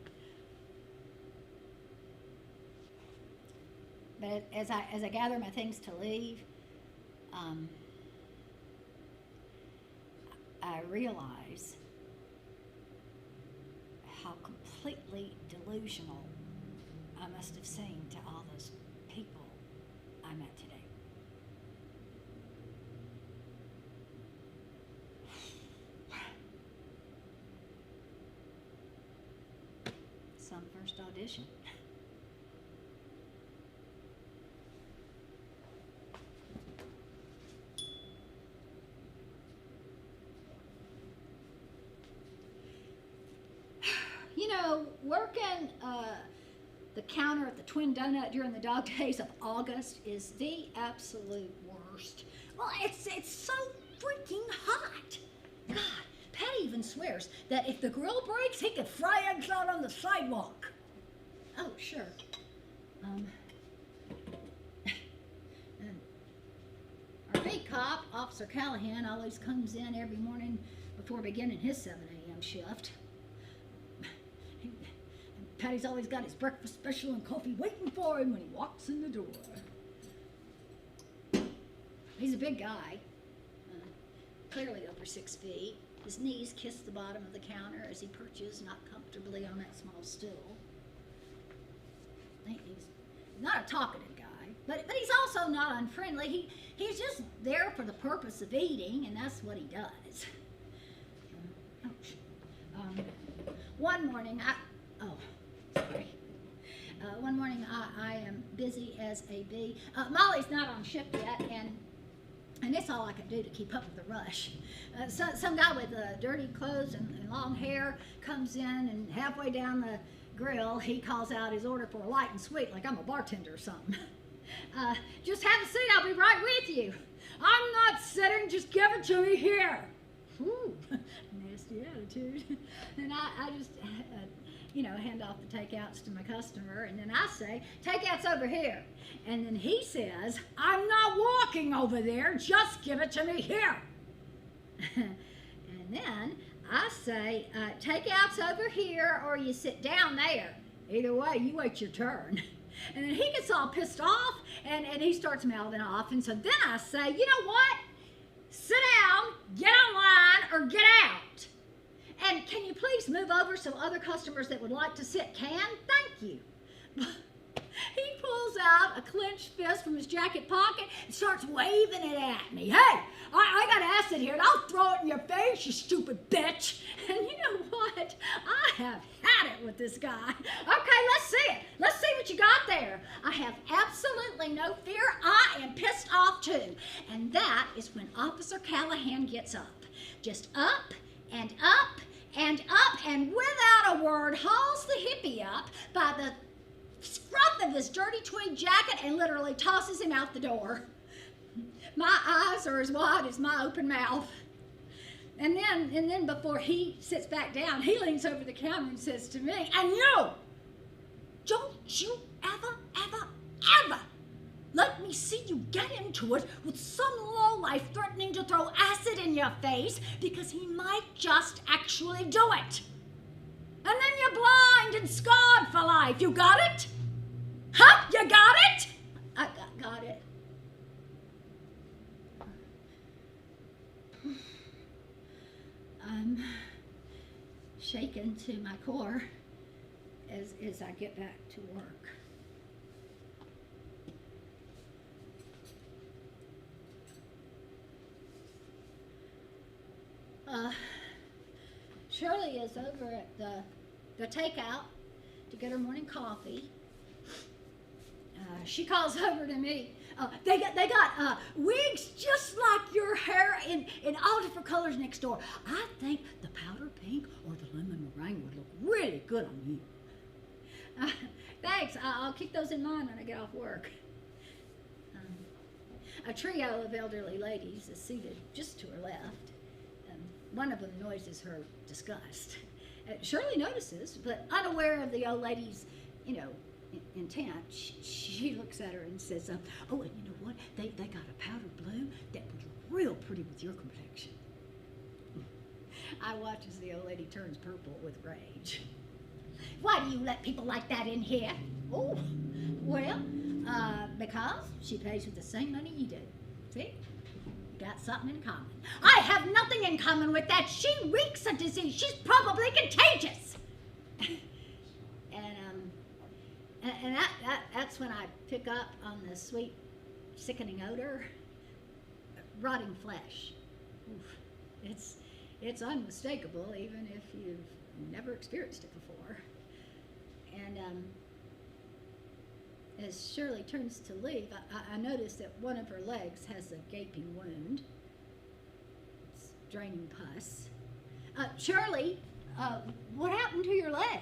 B: But as I gather my things to leave, I realize how completely delusional I must have seemed to all those people I met today. Some first audition. Working the counter at the Twin Donut during the dog days of August is the absolute worst. Well, it's so freaking hot. God, Pat even swears that if the grill breaks, he could fry eggs out on the sidewalk. Oh, sure. Our big cop, Officer Callahan, always comes in every morning before beginning his 7 a.m. shift. Patty's always got his breakfast special and coffee waiting for him when he walks in the door. He's a big guy, clearly over 6 feet. His knees kiss the bottom of the counter as he perches not comfortably on that small stool. He's not a talkative guy, but he's also not unfriendly. He's just there for the purpose of eating, and that's what he does. One morning, one morning I am busy as a bee. Molly's not on shift yet, and it's all I can do to keep up with the rush. Some guy with dirty clothes and long hair comes in, and halfway down the grill, he calls out his order for a light and sweet, like I'm a bartender or something. Just have a seat, I'll be right with you. I'm not sitting, just give it to me here. Ooh, nasty attitude. And I just hand off the takeouts to my customer, and then I say, takeouts over here. And then he says, I'm not walking over there, just give it to me here. And then I say, takeouts over here, or you sit down there. Either way, you wait your turn. And then he gets all pissed off, and he starts mouthing off. And so then I say, you know what? Sit down, get online, or get out. And can you please move over so other customers that would like to sit can? Thank you. He pulls out a clenched fist from his jacket pocket and starts waving it at me. Hey, I got acid here, and I'll throw it in your face, you stupid bitch. And you know what? I have had it with this guy. Okay, let's see it. Let's see what you got there. I have absolutely no fear. I am pissed off too. And that is when Officer Callahan gets up. Just up and up and up, and without a word hauls the hippie up by the scruff of his dirty tweed jacket and literally tosses him out the door. My eyes are as wide as my open mouth. And then before he sits back down, he leans over the counter and says to me, and you, don't you ever let me see you get into it with some lowlife threatening to throw acid in your face, because he might just actually do it. And then you're blind and scarred for life. You got it? Huh? You got it? I got it. I'm shaken to my core as I get back to work. Shirley is over at the takeout to get her morning coffee. She calls over to me. They got wigs just like your hair in all different colors next door. I think the powder pink or the lemon meringue would look really good on you. Thanks. I'll keep those in mind when I get off work. A trio of elderly ladies is seated just to her left. One of them noises her disgust. Shirley notices, but unaware of the old lady's, intent, she looks at her and says, oh, and you know what? They got a powder blue that would look real pretty with your complexion. I watch as the old lady turns purple with rage. Why do you let people like that in here? Oh, well, because she pays with the same money you do. See? Got something in common. I have nothing in common with that. She reeks of disease. She's probably contagious. And that's when I pick up on the sweet, sickening odor, rotting flesh. Oof. It's unmistakable, even if you've never experienced it before. And as Shirley turns to leave, I notice that one of her legs has a gaping wound. It's draining pus. Shirley, what happened to your leg?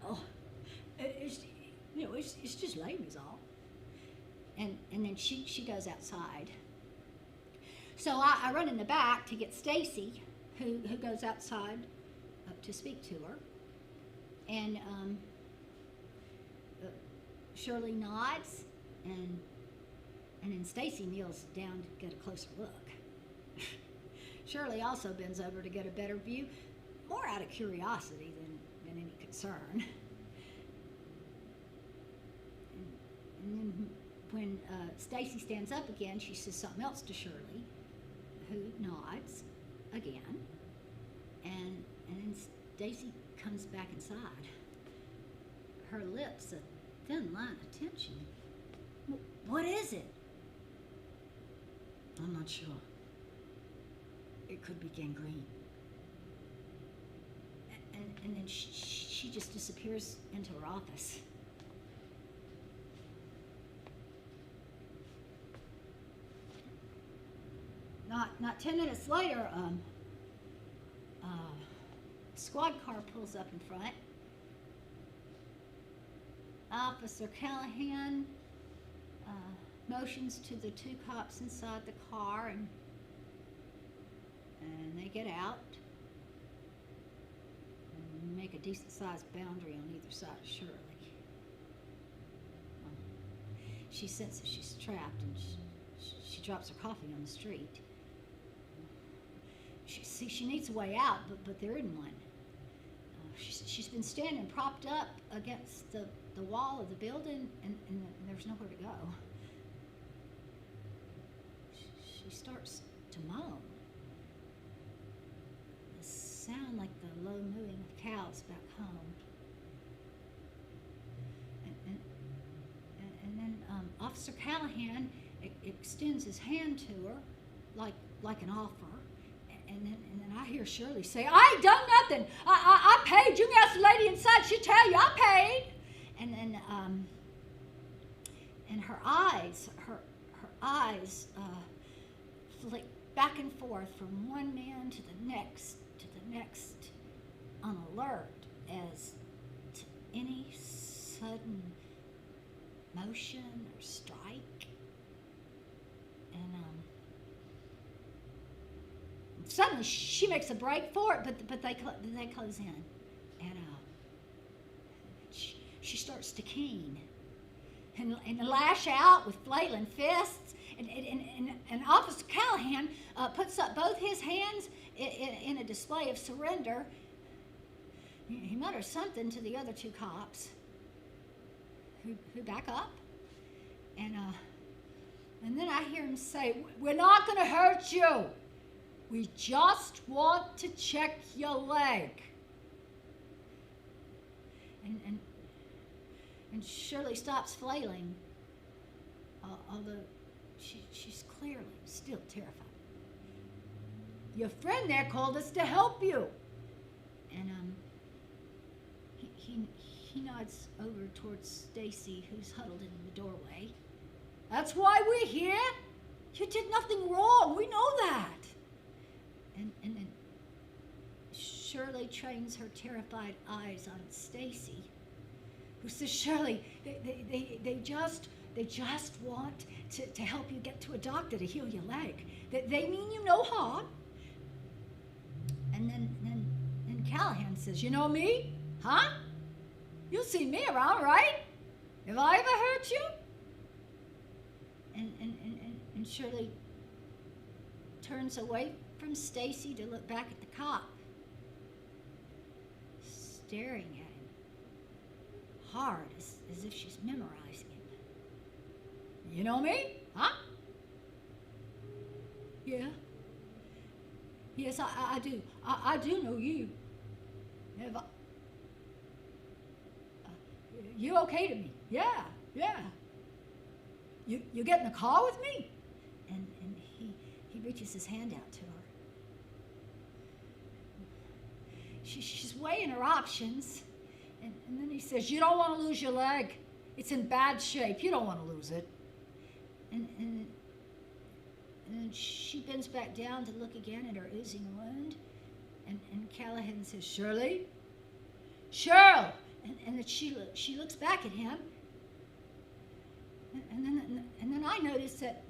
B: Oh, it's just lame is all. And then she goes outside. So I run in the back to get Stacy, who goes outside to speak to her. And Shirley nods, and then Stacy kneels down to get a closer look. Shirley also bends over to get a better view, more out of curiosity than any concern. And then when Stacy stands up again, she says something else to Shirley, who nods again, and then Stacy comes back inside. Her lips a thin line of tension. What is it? I'm not sure. It could be gangrene. And then she just disappears into her office. Not 10 minutes later, squad car pulls up in front. Officer Callahan motions to the two cops inside the car, and they get out and make a decent-sized boundary on either side of Shirley. She senses she's trapped, and she drops her coffee on the street. She needs a way out, but there isn't one. She's been standing propped up against the wall of the building, and there's nowhere to go. She starts to moan. A sound like the low mooing of cows back home. And then Officer Callahan extends his hand to her like an offer. And then I hear Shirley say, "I ain't done nothing. I paid. You can ask the lady inside. She'll tell you I paid." And then and her eyes flick back and forth from one man to the next, on alert as to any sudden motion or strike. And suddenly she makes a break for it, but they close in, and she starts to keen and lash out with flailing fists, and Officer Callahan puts up both his hands in a display of surrender. He mutters something to the other two cops, who back up, and then I hear him say, "We're not going to hurt you. We just want to check your leg." And Shirley stops flailing, although she's clearly still terrified. "Your friend there called us to help you." And he nods over towards Stacy, who's huddled in the doorway. "That's why we're here. You did nothing wrong. We know that." And then Shirley trains her terrified eyes on Stacy, who says, "Shirley, they just want to help you get to a doctor to heal your leg. They mean you no harm." And then Callahan says, "You know me, huh? You'll see me around, right? Have I ever hurt you?" And Shirley turns away from Stacy to look back at the cop, staring at him hard, as if she's memorizing him. "You know me, huh?" "Yeah. Yes, I do. I do know you. Have I, you okay to me? Yeah. You get in the car with me?" And he reaches his hand out to her. She's weighing her options, and then he says, "You don't want to lose your leg. It's in bad shape. You don't want to lose it." And then she bends back down to look again at her oozing wound, and Callahan says, "Shirley? Cheryl!" And then she looks back at him, and then I notice that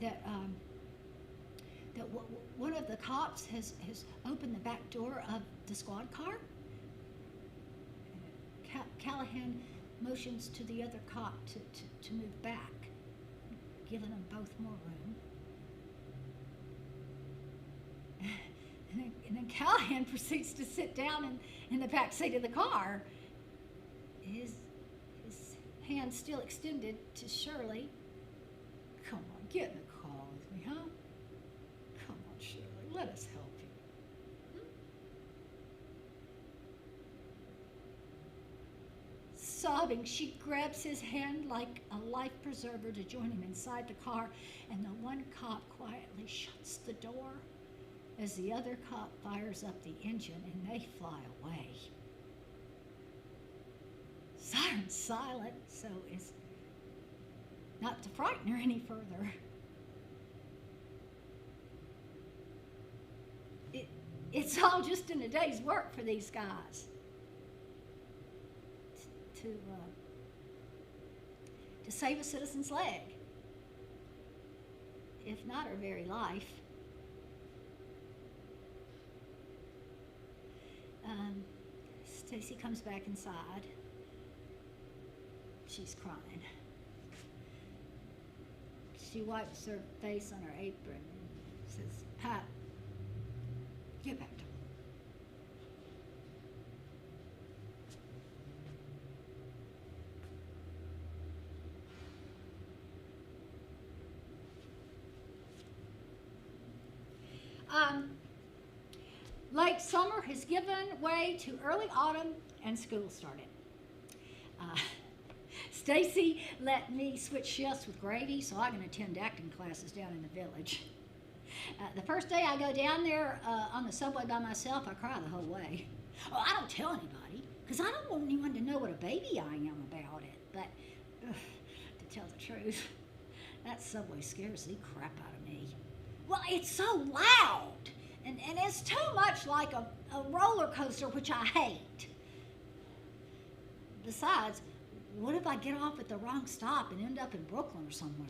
B: one of the cops has opened the back door of the squad car. Callahan motions to the other cop to move back, giving them both more room. And then Callahan proceeds to sit down in the back seat of the car, his hand still extended to Shirley. "Come on, get in the car with me, huh? Come on, Shirley, let us help you." Sobbing, she grabs his hand like a life preserver to join him inside the car, and the one cop quietly shuts the door as the other cop fires up the engine, and they fly away. Siren's silent, so as not to frighten her any further. It's all just in a day's work for these guys to save a citizen's leg, if not her very life. Stacy comes back inside. She's crying. She wipes her face on her apron and says, Pat, get back to work. Late summer has given way to early autumn and school started. Stacy let me switch shifts with Grady so I can attend acting classes down in the village. The first day I go down there on the subway by myself, I cry the whole way. Oh, I don't tell anybody because I don't want anyone to know what a baby I am about it. But to tell the truth, that subway scares the crap out of me. Well, it's so loud. And it's too much like a roller coaster, which I hate. Besides, what if I get off at the wrong stop and end up in Brooklyn or somewhere?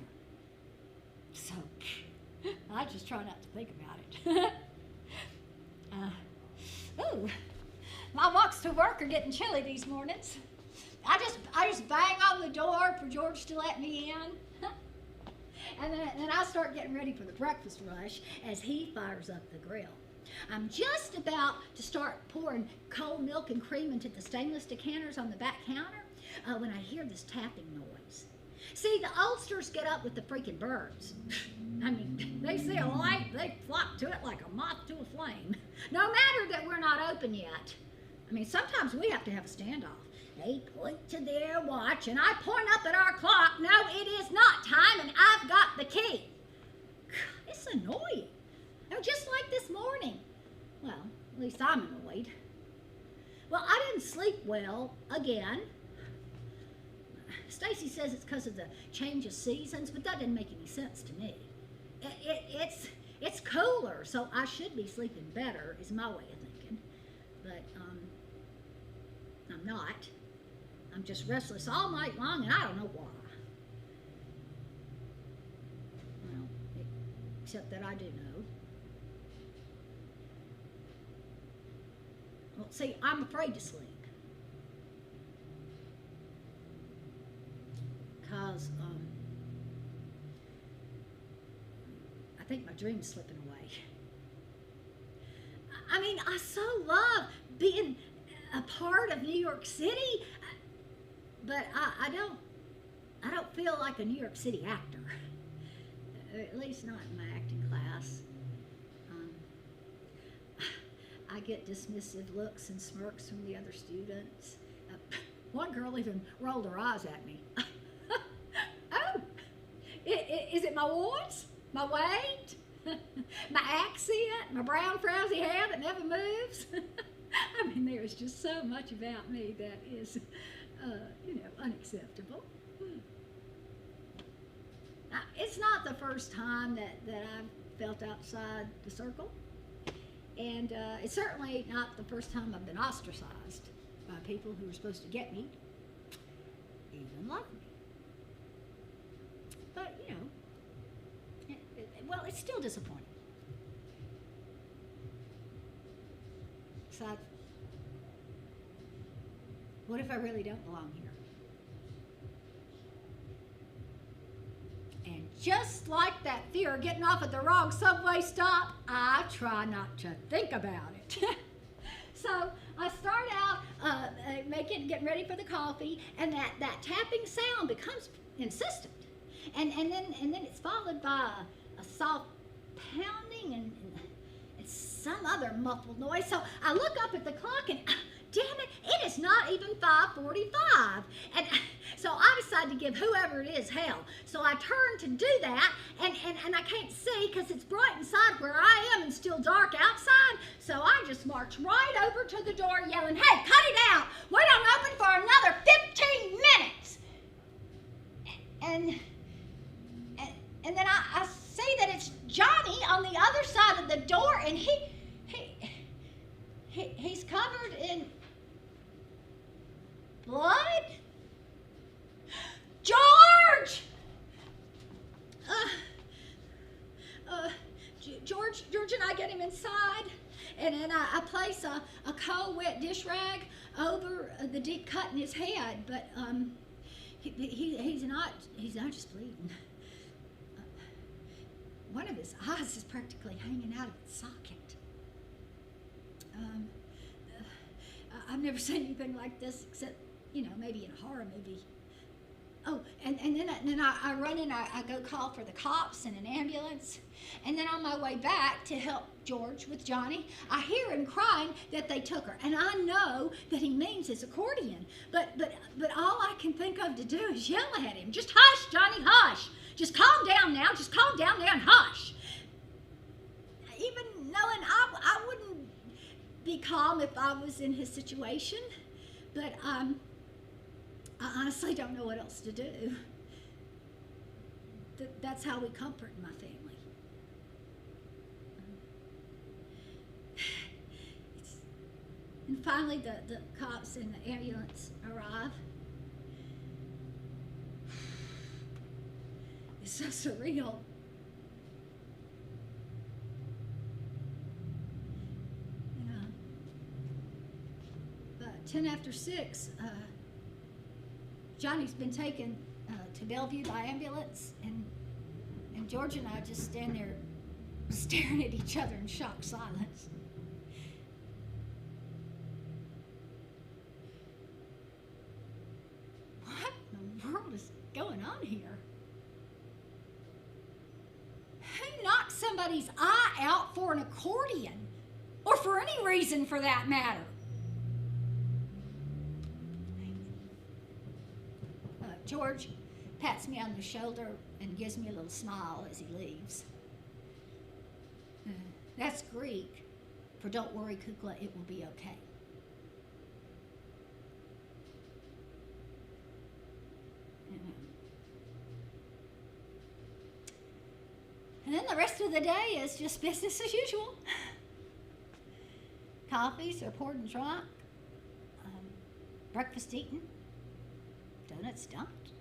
B: So, I just try not to think about it. My walks to work are getting chilly these mornings. I just bang on the door for George to let me in. And then I start getting ready for the breakfast rush as he fires up the grill. I'm just about to start pouring cold milk and cream into the stainless decanters on the back counter when I hear this tapping noise. See, the oldsters get up with the freaking birds. I mean, they see a light, they flock to it like a moth to a flame. No matter that we're not open yet. I mean, sometimes we have to have a standoff. They point to their watch, and I point up at our clock. No, it is not time, and I've got the key. It's annoying. No, just like this morning. Well, at least I'm annoyed. Well, I didn't sleep well again. Stacy says it's because of the change of seasons, but that didn't make any sense to me. It's cooler, so I should be sleeping better, is my way of thinking. But I'm not. I'm just restless all night long, and I don't know why. Well, except that I do know. Well, see, I'm afraid to sleep. Because I think my dream's slipping away. I mean, I so love being a part of New York City, but I don't feel like a New York City actor. At least not in my acting class. I get dismissive looks and smirks from the other students. One girl even rolled her eyes at me. Oh, is it my voice, my weight, my accent, my brown frowsy hair that never moves? I mean, there is just so much about me that is, unacceptable. Now, it's not the first time that I've felt outside the circle. And it's certainly not the first time I've been ostracized by people who were supposed to get me, even love me. But, well, it's still disappointing. So, what if I really don't belong here? And just like that fear of getting off at the wrong subway stop, I try not to think about it. So I start out getting ready for the coffee, and that tapping sound becomes insistent, and then it's followed by a soft pounding and some other muffled noise. So I look up at the clock and damn it, it is not even 5:45. And so I decide to give whoever it is hell. So I turn to do that, and I can't see because it's bright inside where I am and still dark outside. So I just march right over to the door yelling, hey, cut it out. We don't open for another 15 minutes. And then I see that it's Johnny on the other side of the door, and he's covered in blood? George! George and I get him inside, and then I place a cold, wet dish rag
A: over the deep cut in his head, but he's not just bleeding. One of his eyes is practically hanging out of its socket. I've never seen anything like this except, maybe in a horror movie. Oh, and then I run in, I go call for the cops and an ambulance. And then on my way back to help George with Johnny, I hear him crying that they took her. And I know that he means his accordion. But all I can think of to do is yell at him. Just hush, Johnny, hush. Just calm down now. Just calm down there and hush. Even knowing I wouldn't be calm if I was in his situation. But I honestly don't know what else to do. That's how we comfort my family. And finally, the cops and the ambulance arrive. It's so surreal. About 10 after 6, Johnny's been taken to Bellevue by ambulance, and George and I just stand there staring at each other in shocked silence. What in the world is going on here? Who knocked somebody's eye out for an accordion? Or for any reason for that matter? George pats me on the shoulder and gives me a little smile as he leaves. That's Greek for "Don't worry, Kukla, it will be okay." And then the rest of the day is just business as usual. Coffees are poured and drunk, breakfast eaten, donuts dumped.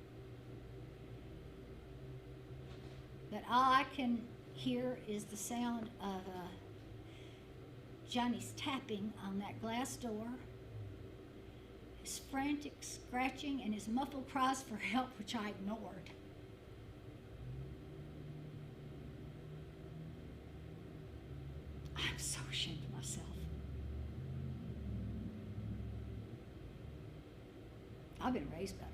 A: But all I can hear is the sound of Johnny's tapping on that glass door, his frantic scratching, and his muffled cries for help, which I ignored. I'm so ashamed of myself. I've been raised better.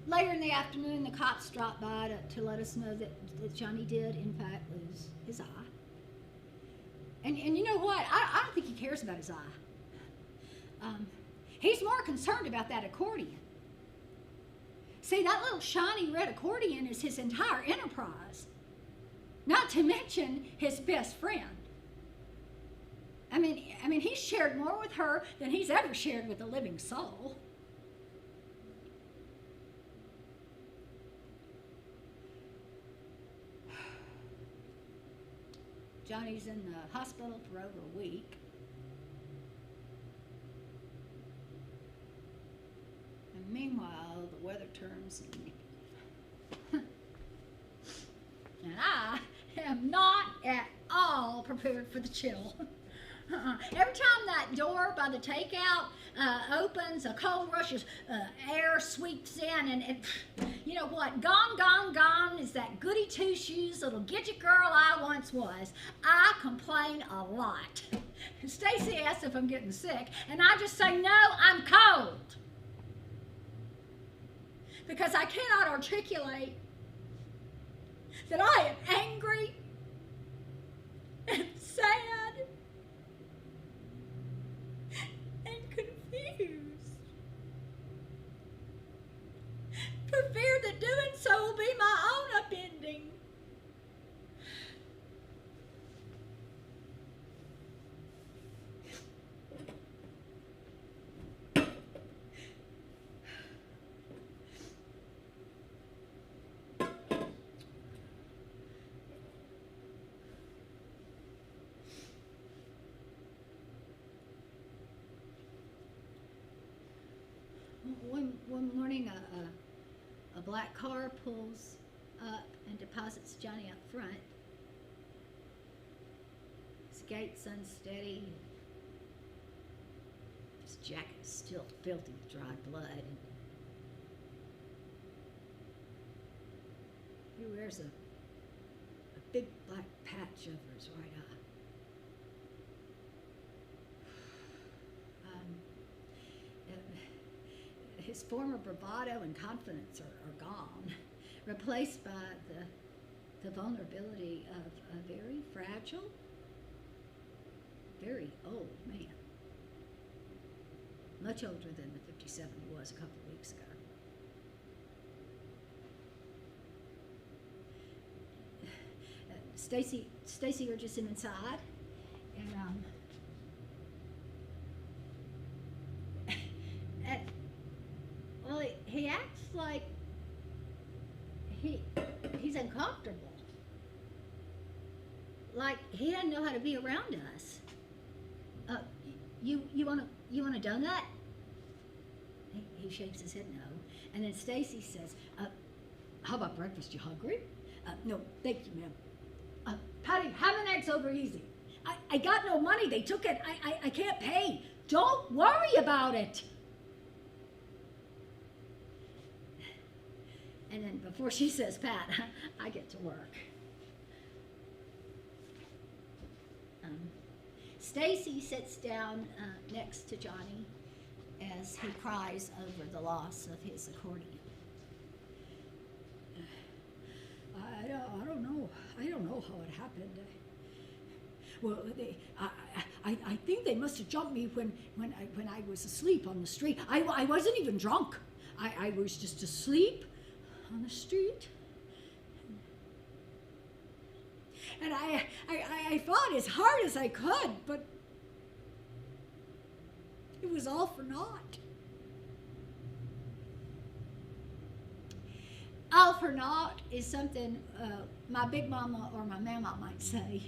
A: Later in the afternoon, the cops dropped by to let us know that Johnny did, in fact, lose his eye. And you know what? I don't think he cares about his eye. He's more concerned about that accordion. See, that little shiny red accordion is his entire enterprise. Not to mention his best friend. I mean, he's shared more with her than he's ever shared with a living soul. Johnny's in the hospital for over a week. And meanwhile, the weather turns and I am not at all prepared for the chill. Every time that door by the takeout opens, a cold rush of air sweeps in, and you know what? Gone, gone, gone is that goody two-shoes little gidget girl I once was. I complain a lot. Stacy asks if I'm getting sick, and I just say, no, I'm cold. Because I cannot articulate that I am angry and sad and confused, for fear that doing so will be my own upending. One morning, a black car pulls up and deposits Johnny up front.
B: gait's unsteady. His jacket is still filthy with dried blood. He wears a big black patch over his right eye. His former bravado and confidence are gone, replaced by the vulnerability of a very fragile, very old man. Much older than the 57 he was a couple of weeks ago. Stacy urges him inside, and well, he acts like he's uncomfortable. Like he doesn't know how to be around us. You want a donut? He shakes his head no, and then Stacy says, "How about breakfast? You hungry?" No, thank you, ma'am. Patty, have an eggs over easy. I got no money. They took it. I can't pay. Don't worry about it. And then before she says, Pat, I get to work. Stacy sits down next to Johnny as he cries over the loss of his accordion. I don't know how it happened. Well, I think they must have jumped me when I was asleep on the street. I wasn't even drunk. I was just asleep on the street. And I fought as hard as I could, but it was all for naught. All for naught is something my big mama or my mama might say.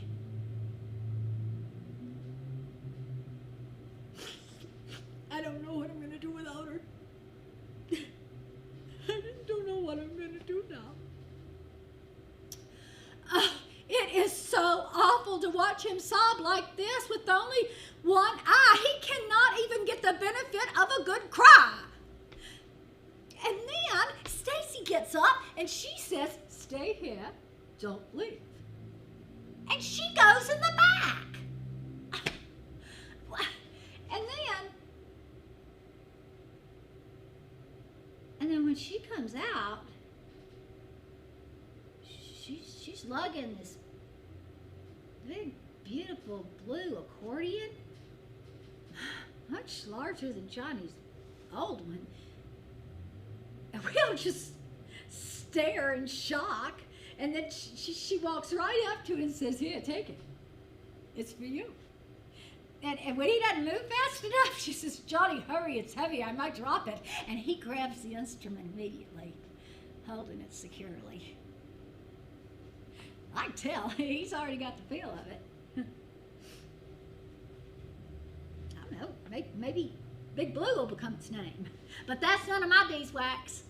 B: I don't know what I'm going to do without her. I don't know what I'm going to do now. It is so awful to watch him sob like this with only one eye. He cannot even get the benefit of a good cry. And then Stacy gets up and she says, "Stay here, don't leave." And she goes in the back. And then when she comes out, she's lugging this big, beautiful blue accordion, much larger than Johnny's old one. And we all just stare in shock. And then she walks right up to it and says, "Here, take it. It's for you." And when he doesn't move fast enough, she says, "Johnny, hurry, it's heavy, I might drop it." And he grabs the instrument immediately, holding it securely. I can tell, he's already got the feel of it. I don't know, maybe Big Blue will become its name. But that's none of my beeswax.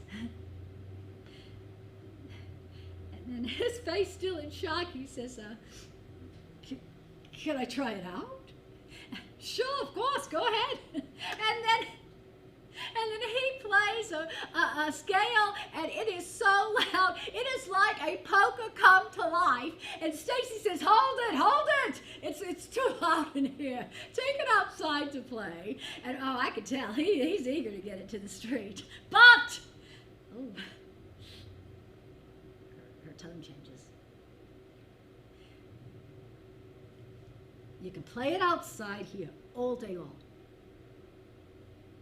B: And then his face still in shock, he says, can I try it out?" "Sure, of course, go ahead." And then he plays a scale, and it is so loud. It is like a polka come to life. And Stacy says, hold it. It's too loud in here. Take it outside to play." And I could tell he's eager to get it to the street. But, her tone changes. "You can play it outside here all day long.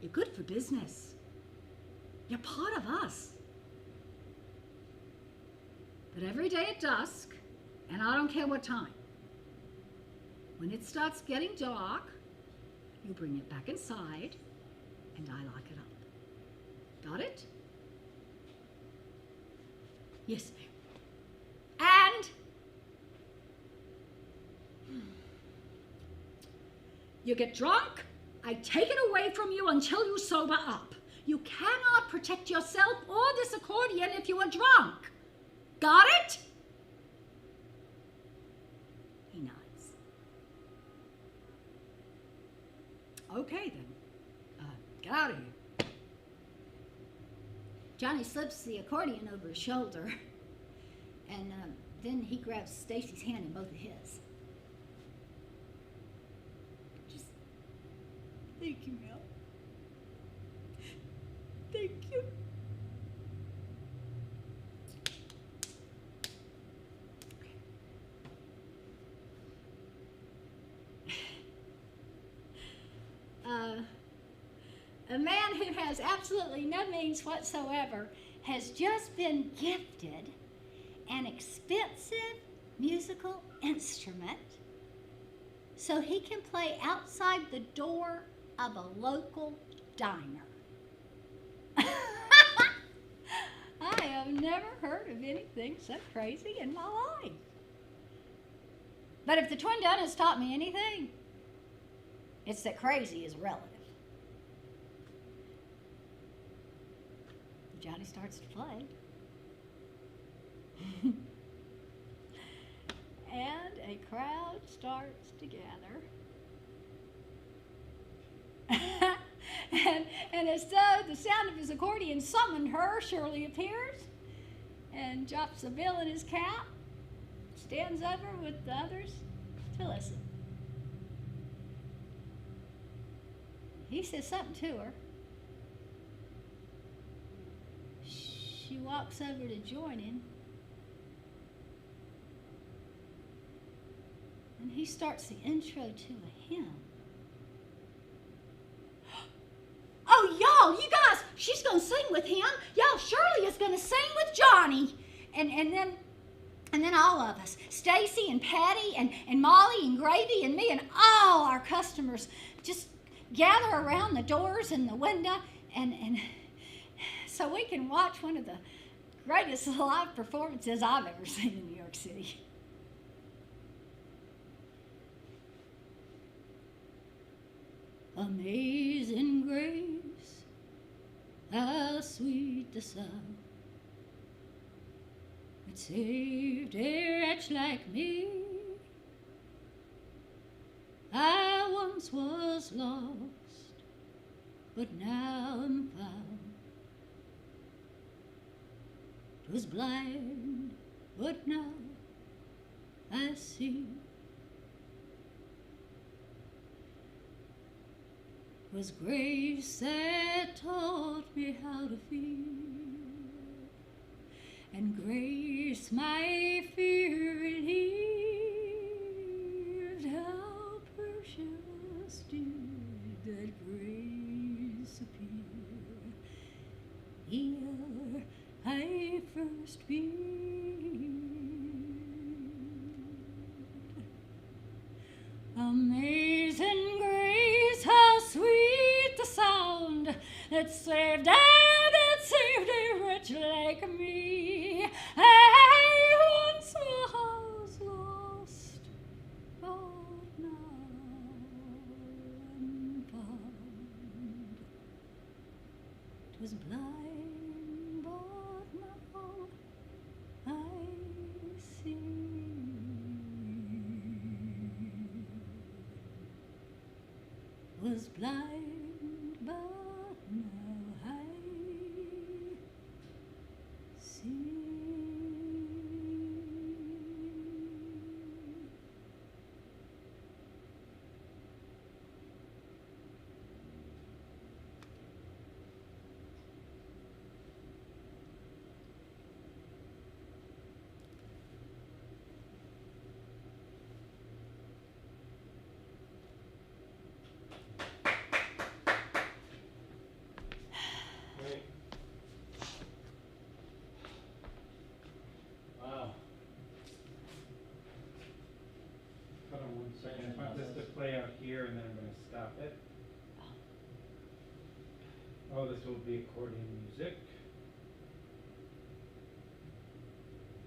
B: You're good for business. You're part of us. But every day at dusk, and I don't care what time, when it starts getting dark, you bring it back inside, and I lock it up. Got it?" "Yes, ma'am." "And you get drunk, I take it away from you until you sober up. You cannot protect yourself or this accordion if you are drunk. Got it?" He nods. Okay then. Get out of here. Johnny slips the accordion over his shoulder, and then he grabs Stacy's hand in both of his. Just, thank you, Mel. Thank you. A man who has absolutely no means whatsoever has just been gifted an expensive musical instrument so he can play outside the door of a local diner. I have never heard of anything so crazy in my life. But if the Twin Dun has taught me anything, it's that crazy is relative. Johnny starts to play. And a crowd starts to gather. and as though the sound of his accordion summoned her, Shirley appears and drops a bill in his cap, stands over with the others to listen. He says something to her. She walks over to join him. And he starts the intro to a hymn. Oh, y'all, you guys, she's going to sing with him. Y'all, Shirley is going to sing with Johnny. And then all of us, Stacy and Patty and Molly and Gravy and me and all our customers just gather around the doors and the window and so we can watch one of the greatest live performances I've ever seen in New York City. Amazing grace, how sweet the sound that saved a wretch like me. I once was lost, but now am found. 'Twas blind, but now I see. 'Twas grace that taught me how to feel, and grace my fear relieved. How precious did that grace appear ere I first believed. Amazing grace, how sweet the sound that saved a wretch like me. I once was lost, but now am found. 'Twas blind, but now I see. Was blind, but now I see.
C: Second, I want this to play out here and then I'm going to stop it. Oh, this will be accordion music.